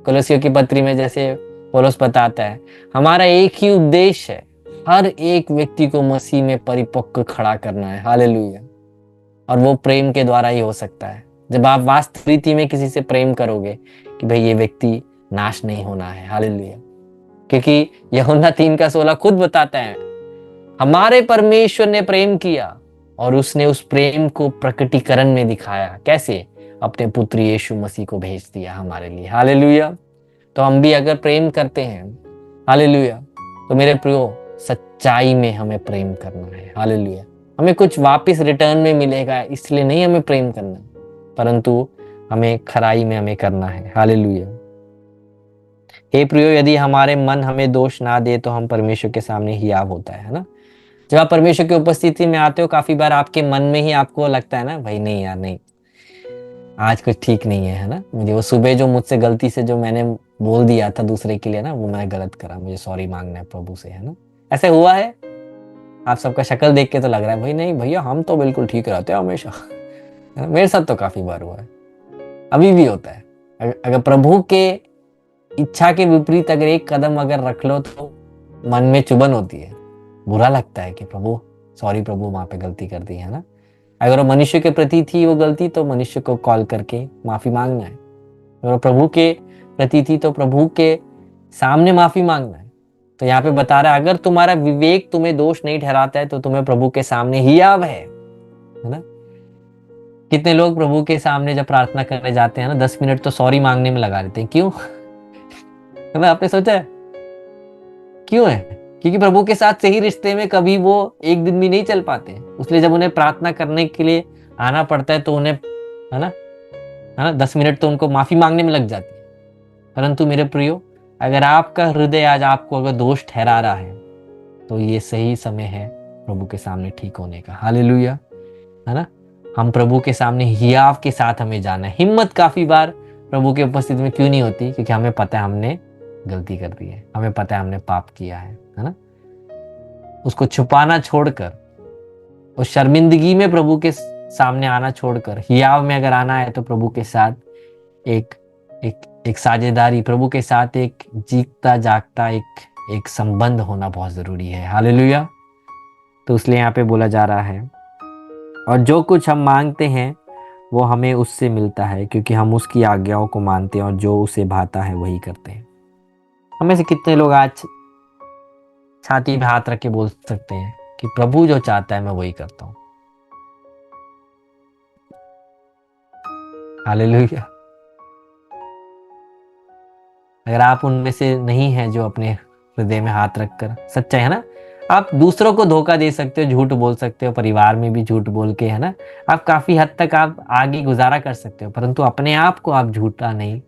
कोलोसियों की पत्री में जैसे पौलुस बताता है, हमारा एक ही उद्देश्य है, हर एक व्यक्ति को मसीह में परिपक्व खड़ा करना है। हालेलुया। और वो प्रेम के द्वारा ही हो सकता है, जब आप वास्तविक रीति में किसी से प्रेम करोगे कि भाई ये व्यक्ति नाश नहीं होना है। हालेलुया। क्योंकि यूहन्ना 3:16 खुद बताता है, हमारे परमेश्वर ने प्रेम किया और उसने उस प्रेम को प्रकटीकरण में दिखाया। कैसे? अपने पुत्र यीशु मसीह को भेज दिया हमारे लिए। हालेलुया। तो हम भी अगर प्रेम करते हैं, हालेलुया, तो मेरे प्रियो, सच्चाई में हमें प्रेम करना है। हालेलुया। हमें कुछ वापस रिटर्न में मिलेगा इसलिए नहीं हमें प्रेम करना, परंतु हमें खराई में हमें करना है। हालेलुया। हे प्रियो, यदि हमारे मन हमें दोष ना दे तो हम परमेश्वर के सामने हियाव होता है ना। जब आप परमेश्वर की उपस्थिति में आते हो, काफी बार आपके मन में ही आपको लगता है ना, भाई नहीं यार, नहीं, आज कुछ ठीक नहीं है ना। मुझे वो सुबह जो मुझसे गलती से जो मैंने बोल दिया था दूसरे के लिए ना, वो मैं गलत करा, मुझे सॉरी मांगना है प्रभु से, है ना। ऐसे हुआ है? आप सबका शक्ल देख के तो लग रहा है भाई नहीं भैया, हम तो बिल्कुल ठीक रहते हैं हमेशा। मेरे साथ तो काफी बार हुआ है, अभी भी होता है। अगर प्रभु के इच्छा के विपरीत अगर एक कदम अगर रख लो तो मन में चुभन होती है, बुरा लगता है कि प्रभु सॉरी प्रभु, वहां पे गलती कर दी, है ना। अगर वो मनुष्य के प्रति थी वो गलती, तो मनुष्य को कॉल करके माफी मांगना है। अगर प्रभु के प्रति थी तो प्रभु के सामने माफी मांगना है। तो यहाँ पे बता रहा है, अगर तुम्हारा विवेक तुम्हें दोष नहीं ठहराता है तो तुम्हें प्रभु के सामने हियाव है ना। कितने लोग प्रभु के सामने जब प्रार्थना करने जाते हैं ना, 10 मिनट तो सॉरी मांगने में लगा देते हैं। क्यों? है ना, आपने सोचा है क्यों है? क्योंकि प्रभु के साथ सही रिश्ते में कभी वो एक दिन भी नहीं चल पाते, इसलिए जब उन्हें प्रार्थना करने के लिए आना पड़ता है तो उन्हें, है ना 10 मिनट तो उनको माफी मांगने में लग जाती है। परंतु मेरे प्रियो, अगर आपका हृदय आज आपको अगर दोष ठहरा रहा है तो ये सही समय है प्रभु के सामने ठीक होने का। हालेलुया, है ना। हम प्रभु के सामने हियाव के साथ हमें जाना है। हिम्मत काफी बार प्रभु की उपस्थिति में क्यों नहीं होती? क्योंकि हमें पता है हमने गलती कर दी है, हमें पता है हमने पाप किया है ना। उसको छुपाना छोड़कर, उस शर्मिंदगी में प्रभु के सामने आना छोड़कर हियाव में अगर आना है तो प्रभु के साथ एक एक एक साझेदारी, प्रभु के साथ एक जीता जागता एक संबंध होना बहुत जरूरी है। हालेलुया। तो इसलिए यहाँ पे बोला जा रहा है, और जो कुछ हम मांगते हैं वो हमें उससे मिलता है क्योंकि हम उसकी आज्ञाओं को मानते हैं और जो उसे भाता है वही करते हैं। हमें से कितने लोग आज छाती पे हाथ रख के बोल सकते हैं कि प्रभु जो चाहता है मैं वही करता हूं? हालेलुया। अगर आप उनमें से नहीं हैं जो अपने हृदय में हाथ रखकर, सच्चा है ना, आप दूसरों को धोखा दे सकते हो, झूठ बोल सकते हो, परिवार में भी झूठ बोल के, है ना, आप काफी हद तक आप आगे गुजारा कर सकते हो, परंतु अपने आप को आप झूठा नहीं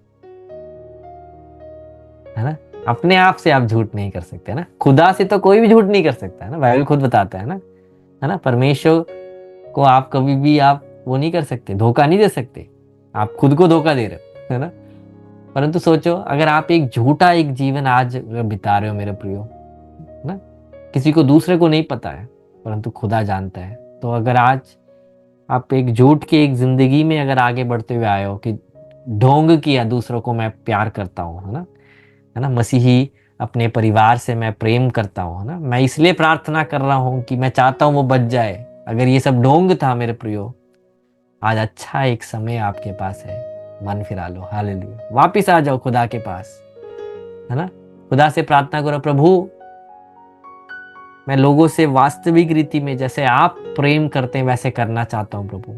है ना। अपने आप से आप झूठ नहीं कर सकते ना, खुदा से तो कोई भी झूठ नहीं कर सकता है ना, बाइबल खुद बताता है ना। परमेश्वर को आप कभी भी आप वो नहीं कर सकते, धोखा नहीं दे सकते, आप खुद को धोखा दे रहे हो, है ना। परंतु सोचो, अगर आप एक झूठा एक जीवन आज बिता रहे हो मेरे प्रियो, है ना, किसी को दूसरे को नहीं पता है परंतु खुदा जानता है, तो अगर आज आप एक झूठ की एक जिंदगी में अगर आगे बढ़ते हुए आए हो कि ढोंग किया दूसरों को मैं प्यार करता हूँ, है ना, मसीही अपने परिवार से मैं प्रेम करता हूँ, है ना, मैं इसलिए प्रार्थना कर रहा हूँ कि मैं चाहता हूँ वो बच जाए, अगर ये सब ढोंग था मेरे प्रियो, आज अच्छा एक समय आपके पास है, मन फिरा लो, हालेलुया, वापिस आ जाओ खुदा के पास, है ना। खुदा से प्रार्थना करो, प्रभु मैं लोगों से वास्तविक रीति में जैसे आप प्रेम करते हैं वैसे करना चाहता हूँ प्रभु,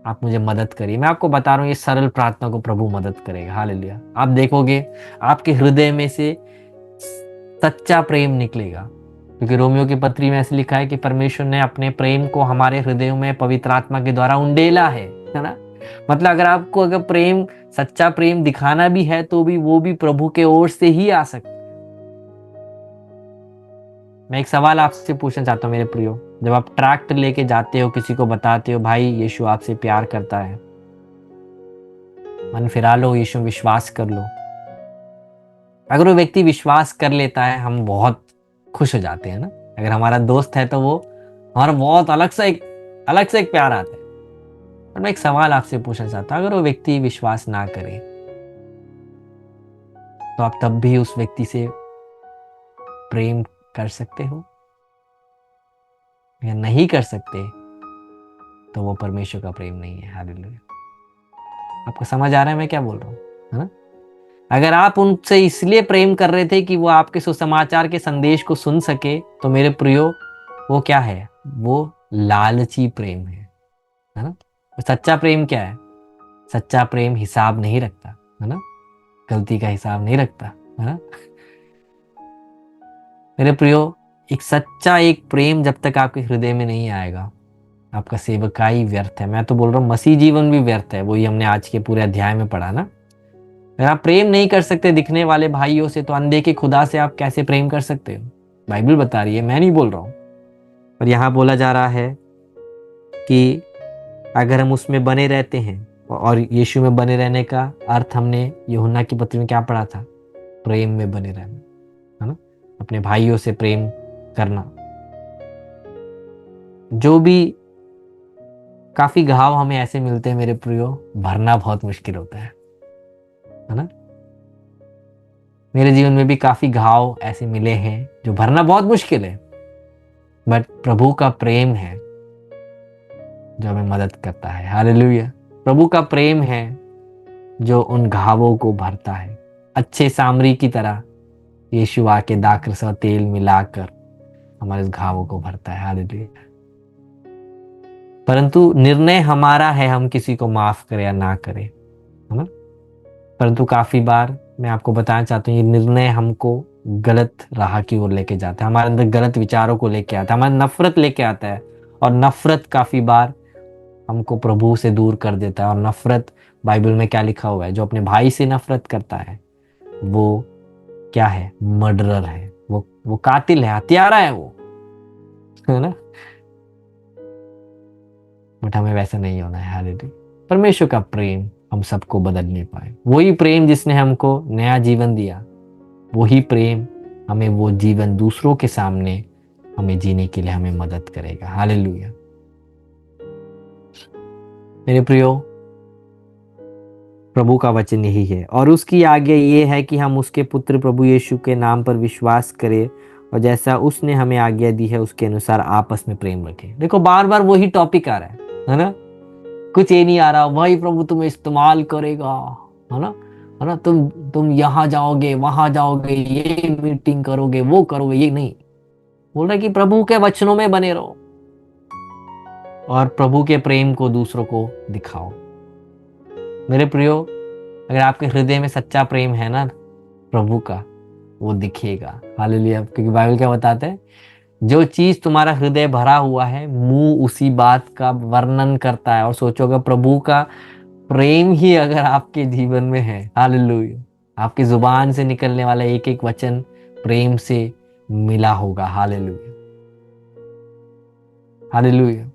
आप मुझे मदद करिए। मैं आपको बता रहा हूँ, ये सरल प्रार्थना को प्रभु मदद करेगा, हालेलुया। आप देखोगे आपके हृदय में से सच्चा प्रेम निकलेगा, क्योंकि रोमियो की पत्री में ऐसे लिखा है कि परमेश्वर ने अपने प्रेम को हमारे हृदयों में पवित्र आत्मा के द्वारा उंडेला है ना। मतलब अगर आपको अगर प्रेम, सच्चा प्रेम दिखाना भी है तो भी वो भी प्रभु के ओर से ही आ सकता है। मैं एक सवाल आपसे पूछना चाहता हूँ मेरे प्रियो, जब आप ट्रैक्ट लेके जाते हो, किसी को बताते हो भाई यीशु आपसे प्यार करता है, मन फिरा लो, यीशु विश्वास कर लो, अगर वो व्यक्ति विश्वास कर लेता है हम बहुत खुश हो जाते हैं ना। अगर हमारा दोस्त है तो वो हमारा बहुत अलग से एक प्यार आता है। और मैं एक सवाल आपसे पूछना चाहता हूँ, अगर वो व्यक्ति विश्वास ना करे तो आप तब भी उस व्यक्ति से प्रेम कर सकते हो, या नहीं कर सकते तो वो परमेश्वर का प्रेम नहीं है, हालेलुया। आपको समझ आ रहा है मैं क्या बोल रहा हूँ, है ना। अगर आप उनसे इसलिए प्रेम कर रहे थे कि वो आपके सुसमाचार के संदेश को सुन सके, तो मेरे प्रियो वो क्या है, वो लालची प्रेम है ना। सच्चा प्रेम क्या है, सच्चा प्रेम हिसाब नहीं रखता, है ना, गलती का हिसाब नहीं रखता, है ना। मेरे प्रियो एक सच्चा एक प्रेम जब तक आपके हृदय में नहीं आएगा, आपका सेवकाई व्यर्थ है। मैं तो बोल रहा हूँ मसीह जीवन भी व्यर्थ है, वही हमने आज के पूरे अध्याय में पढ़ा ना। अगर आप प्रेम नहीं कर सकते दिखने वाले भाइयों से, तो अनदेखे खुदा से आप कैसे प्रेम कर सकते हो, बाइबल बता रही है, मैं नहीं बोल रहा हूँ। और यहाँ बोला जा रहा है कि अगर हम उसमें बने रहते हैं, और यीशु में बने रहने का अर्थ हमने यूहन्ना की पत्री में क्या पढ़ा था, प्रेम में बने रहना, है ना, अपने भाइयों से प्रेम करना। जो भी काफी घाव हमें ऐसे मिलते हैं मेरे प्रियो, भरना बहुत मुश्किल होता है ना। मेरे जीवन में भी काफी घाव ऐसे मिले हैं जो भरना बहुत मुश्किल है, बट प्रभु का प्रेम है जो हमें मदद करता है, हालेलुया। प्रभु का प्रेम है जो उन घावों को भरता है, अच्छे सामरी की तरह यीशु आके दाखरस और तेल मिलाकर हमारे इस घावों को भरता है, हालेलुया। परंतु निर्णय हमारा है, हम किसी को माफ करें या ना करें, है ना। परंतु काफी बार मैं आपको बताना चाहता हूँ, ये निर्णय हमको गलत राह की ओर लेके जाता है, हमारे अंदर गलत विचारों को लेके आता है, हमारी नफरत लेके आता है, और नफरत काफी बार हमको प्रभु से दूर कर देता है। और नफरत बाइबल में क्या लिखा हुआ है, जो अपने भाई से नफरत करता है वो क्या है, मर्डरर है, वो कातिल है, हत्यारा है वो, है ना। बट हमें वैसा नहीं होना है, हालेलुया। परमेश्वर का प्रेम हम सबको बदल नहीं पाए, वही प्रेम जिसने हमको नया जीवन दिया, वही प्रेम हमें वो जीवन दूसरों के सामने हमें जीने के लिए हमें मदद करेगा, हालेलुया। मेरे प्रियो प्रभु का वचन यही है, और उसकी आज्ञा ये है कि हम उसके पुत्र प्रभु यीशु के नाम पर विश्वास करें, और जैसा उसने हमें आज्ञा दी है उसके अनुसार आपस में प्रेम रखें। देखो बार बार वही टॉपिक आ रहा है ना, कुछ ये नहीं आ रहा वही प्रभु तुम्हें इस्तेमाल करेगा, है ना, तुम यहाँ जाओगे वहां जाओगे, ये मीटिंग करोगे वो करोगे, ये नहीं बोल रहा कि प्रभु के वचनों में बने रहो और प्रभु के प्रेम को दूसरों को दिखाओ। मेरे प्रियो अगर आपके हृदय में सच्चा प्रेम है ना प्रभु का, वो दिखेगा, हालेलुया। क्योंकि बाइबल क्या बताते हैं, जो चीज तुम्हारा हृदय भरा हुआ है मुंह उसी बात का वर्णन करता है। और सोचो अगर प्रभु का प्रेम ही अगर आपके जीवन में है, हालेलुया, आपकी जुबान से निकलने वाला एक एक वचन प्रेम से मिला होगा। Hallelujah, hallelujah.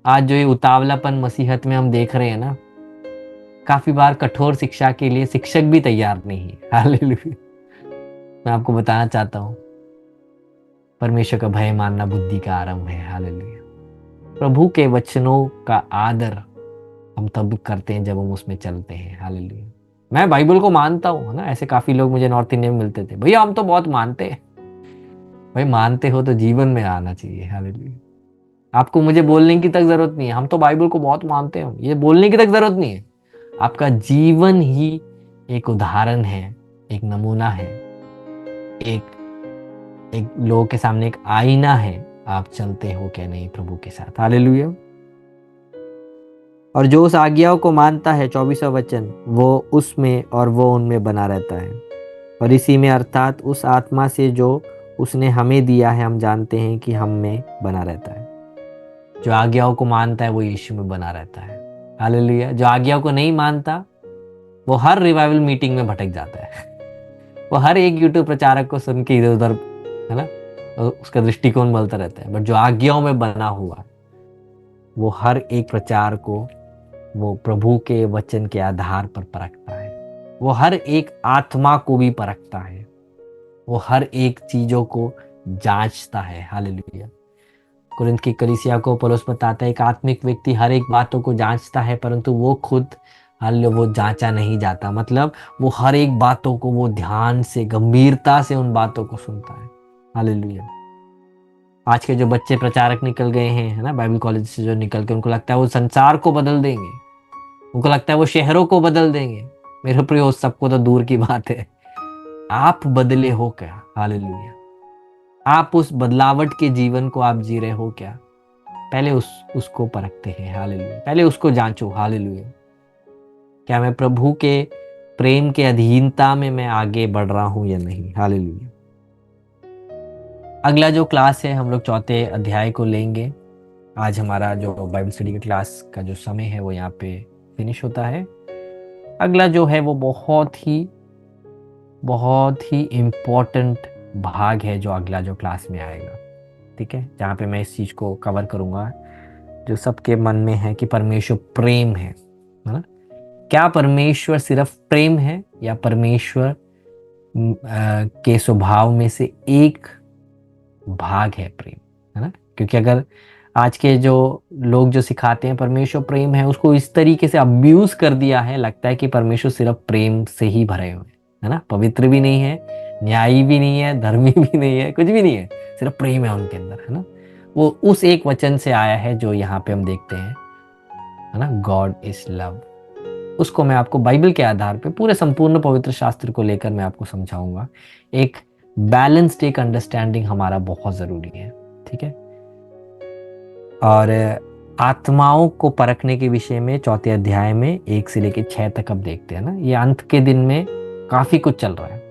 आज जो ये उतावलापन मसीहत में हम देख रहे हैं ना, काफी बार कठोर शिक्षा के लिए शिक्षक भी तैयार नहीं है। हालेलुया। मैं आपको बताना चाहता हूं, परमेश्वर का भय मानना बुद्धि का आरंभ है। हालेलुया। प्रभु के वचनों का आदर हम तब करते हैं जब हम उसमें चलते हैं। हालेलुया। मैं बाइबल को मानता हूँ, है ना। ऐसे काफी लोग मुझे नॉर्थ इंडिया में मिलते थे, भैया हम तो बहुत मानते हैं। भाई मानते हो तो जीवन में आना चाहिए। हालेलुया। आपको मुझे बोलने की तक जरूरत नहीं है, हम तो बाइबल को बहुत मानते हैं, ये बोलने की तक जरूरत नहीं है। आपका जीवन ही एक उदाहरण है, एक नमूना है, एक एक लोगों के सामने एक आईना है। आप चलते हो क्या नहीं प्रभु के साथ। हालेलुया। और जो उस आज्ञाओं को मानता है, 24वां वचन, वो उसमें और वो उनमें बना रहता है। और इसी में अर्थात उस आत्मा से जो उसने हमें दिया है, हम जानते हैं कि हम में बना रहता है। जो आज्ञाओं को मानता है वो यीशु में बना रहता है। हालेलुया। जो आज्ञाओं को नहीं मानता वो हर रिवाइवल मीटिंग में भटक जाता है। वो हर एक यूट्यूब प्रचारक को सुन के इधर उधर, है ना, तो उसका दृष्टिकोण बदलता रहता है। बट जो आज्ञाओं में बना हुआ, वो हर एक प्रचार को वो प्रभु के वचन के आधार पर परखता है। वो हर एक आत्मा को भी परखता है। वो हर एक चीजों को जांचता है। हालेलुया। कुरिन्थ की कलीसिया को पौलुस बताता है, एक आत्मिक व्यक्ति हर एक बातों को जांचता है, परंतु वो खुद वो जांचा नहीं जाता। मतलब वो हर एक बातों को वो ध्यान से, गंभीरता से उन बातों को सुनता है। हालेलुया। आज के जो बच्चे प्रचारक निकल गए हैं, है ना, बाइबल कॉलेज से जो निकल के, उनको लगता है वो संसार को बदल देंगे, उनको लगता है वो शहरों को बदल देंगे। मेरे प्रिय, सबको तो दूर की बात है। आप बदले हो क्या? हालेलुया। आप उस बदलावट के जीवन को आप जी रहे हो क्या? पहले उसको परखते हैं। हालेलुया। पहले उसको जांचो। हालेलुया। क्या मैं प्रभु के प्रेम के अधीनता में मैं आगे बढ़ रहा हूं या नहीं? हालेलुया। अगला जो क्लास है, हम लोग चौथे अध्याय को लेंगे। आज हमारा जो बाइबल स्टडी के क्लास का जो समय है वो यहाँ पे फिनिश होता है। अगला जो है वो बहुत ही इम्पोर्टेंट भाग है, जो अगला जो क्लास में आएगा, ठीक है, जहाँ पे मैं इस चीज को कवर करूंगा जो सबके मन में है कि परमेश्वर प्रेम है ना। क्या परमेश्वर सिर्फ प्रेम है, या परमेश्वर के स्वभाव में से एक भाग है प्रेम, है ना। क्योंकि अगर आज के जो लोग जो सिखाते हैं परमेश्वर प्रेम है, उसको इस तरीके से अब्यूज कर दिया है, लगता है कि परमेश्वर सिर्फ प्रेम से ही भरे हुए, है ना, पवित्र भी नहीं है, न्यायी भी नहीं है, धर्मी भी नहीं है, कुछ भी नहीं है, सिर्फ प्रेम है उनके अंदर, है ना। वो उस एक वचन से आया है जो यहाँ पे हम देखते हैं, है ना, गॉड इज लव। उसको मैं आपको बाइबल के आधार पे पूरे संपूर्ण पवित्र शास्त्र को लेकर मैं आपको समझाऊंगा। एक बैलेंस्ड एक अंडरस्टैंडिंग हमारा बहुत जरूरी है, ठीक है। और आत्माओं को परखने के विषय में चौथे अध्याय में 1 से लेकर 6 तक अब देखते हैं ना। ये अंत के दिन में काफी कुछ चल रहा है।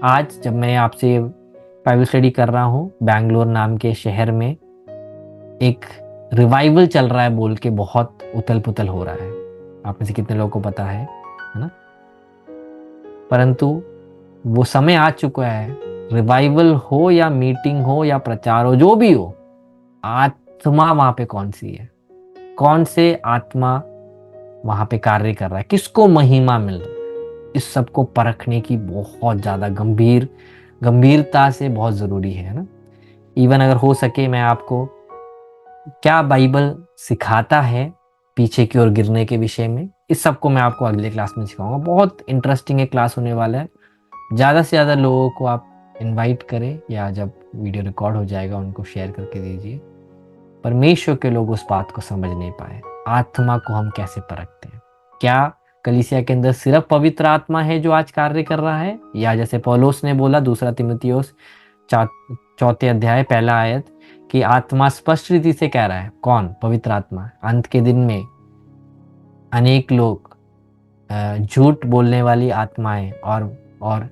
आज जब मैं आपसे बाइबल स्टडी कर रहा हूँ, बैंगलोर नाम के शहर में एक रिवाइवल चल रहा है बोल के बहुत उथल पुथल हो रहा है। आप में से कितने लोगों को पता है ना। परंतु वो समय आ चुका है, रिवाइवल हो या मीटिंग हो या प्रचार हो, जो भी हो, आत्मा वहां पे कौन सी है, कौन से आत्मा वहां पे कार्य कर रहा है, किसको महिमा मिल रहा है, इस सब को परखने की बहुत ज्यादा गंभीरता से बहुत जरूरी है ना। इवन अगर हो सके मैं आपको क्या बाइबल सिखाता है पीछे की ओर गिरने के विषय में, इस सब को मैं आपको अगले क्लास में सिखाऊंगा। बहुत इंटरेस्टिंग एक क्लास होने वाला है। ज़्यादा से ज़्यादा लोगों को आप इनवाइट करें, या जब वीडियो रिकॉर्ड हो जाएगा उनको शेयर करके दीजिए। परमेश्वर के लोग उस बात को समझ नहीं पाए, आत्मा को हम कैसे परखते हैं। क्या कलीसिया के अंदर सिर्फ पवित्र आत्मा है जो आज कार्य कर रहा है, या जैसे पौलुस ने बोला 2 तीमुथियुस 4 अध्याय 1 आयत कि आत्मा स्पष्ट रीति से कह रहा है, कौन? पवित्र आत्मा। अंत के दिन में अनेक लोग झूठ बोलने वाली आत्माएं और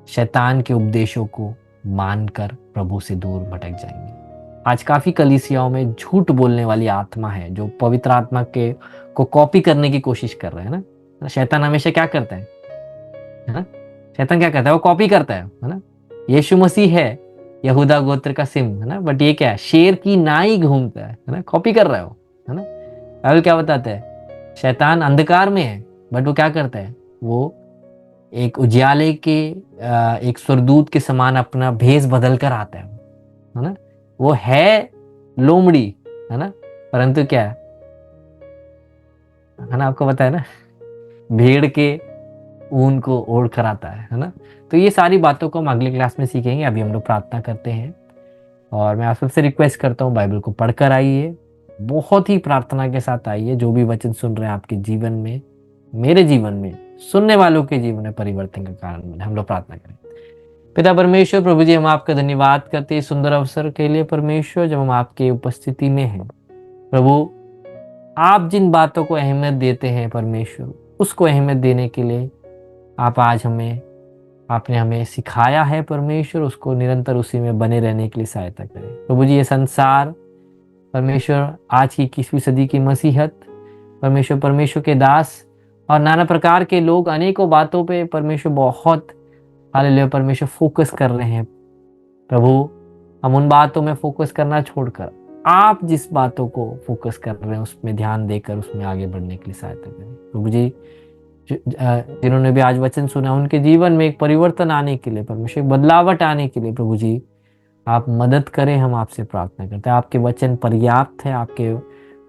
शैतान के उपदेशों को मानकर प्रभु से दूर भटक जाएंगे। आज काफी कलीसियाओं में झूठ बोलने वाली आत्मा है जो पवित्र आत्मा के को कॉपी करने की कोशिश कर रहे हैं ना। शैतान हमेशा क्या करता है ना, शैतान क्या करता है, वो कॉपी करता है ना। यीशु मसीह है यहूदा गोत्र का सिंह, है ना, बट ये क्या है, शेर की नाई घूमता है ना, कॉपी कर रहा है वो, है ना। बाइबल क्या बताता है, शैतान अंधकार में है, बट वो क्या करता है, वो एक उजियाले के एक स्वर्गदूत के समान अपना भेष बदल कर आता है ना। वो है लोमड़ी, है ना, परंतु क्या है ना, आपको पता है ना, भेड़ के ऊन को ओढ़ कर आता है ना। तो ये सारी बातों को हम अगली क्लास में सीखेंगे। अभी हम लोग प्रार्थना करते हैं, और मैं आप सबसे रिक्वेस्ट करता हूँ बाइबल को पढ़कर आइए, बहुत ही प्रार्थना के साथ आइए। जो भी वचन सुन रहे हैं आपके जीवन में, मेरे जीवन में, सुनने वालों के जीवन में परिवर्तन का कारण बने। हम लोग प्रार्थना करें। पिता परमेश्वर, प्रभु जी, हम आपका धन्यवाद करते हैं सुंदर अवसर के लिए परमेश्वर, जब हम आपके उपस्थिति में हैं। प्रभु, आप जिन बातों को अहमियत देते हैं परमेश्वर, उसको अहमियत देने के लिए आप आज आपने हमें सिखाया है परमेश्वर, उसको निरंतर उसी में बने रहने के लिए सहायता करें। प्रभु जी, ये संसार परमेश्वर, आज की 21वीं सदी की मसीहत परमेश्वर, परमेश्वर के दास और नाना प्रकार के लोग अनेकों बातों पे परमेश्वर बहुत, हालेलुया परमेश्वर, फोकस कर रहे हैं। प्रभु, हम उन बातों में फोकस करना छोड़कर आप जिस बातों को फोकस कर रहे हैं उसमें ध्यान देकर उसमें आगे बढ़ने के लिए सहायता करें। प्रभु जी, जिन्होंने भी आज वचन सुना, उनके जीवन में एक परिवर्तन आने के लिए परमेश्वर, बदलावट आने के लिए प्रभु जी आप मदद करें। हम आपसे प्रार्थना करते हैं। आपके वचन पर्याप्त है, आपके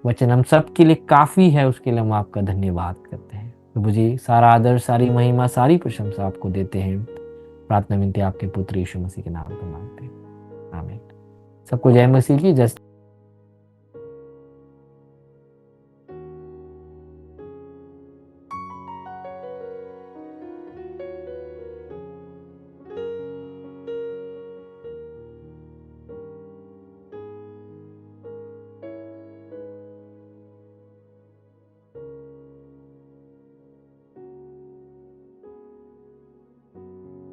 वचन हम सब के लिए काफ़ी है, उसके लिए हम आपका धन्यवाद करते हैं। प्रभु जी, सारा आदर, सारी महिमा, सारी प्रशंसा आपको देते हैं। प्रार्थना विनती आपके पुत्र यीशु मसीह के नाम पर मांगते हैं, आमीन। सबको जय मसीह की जय।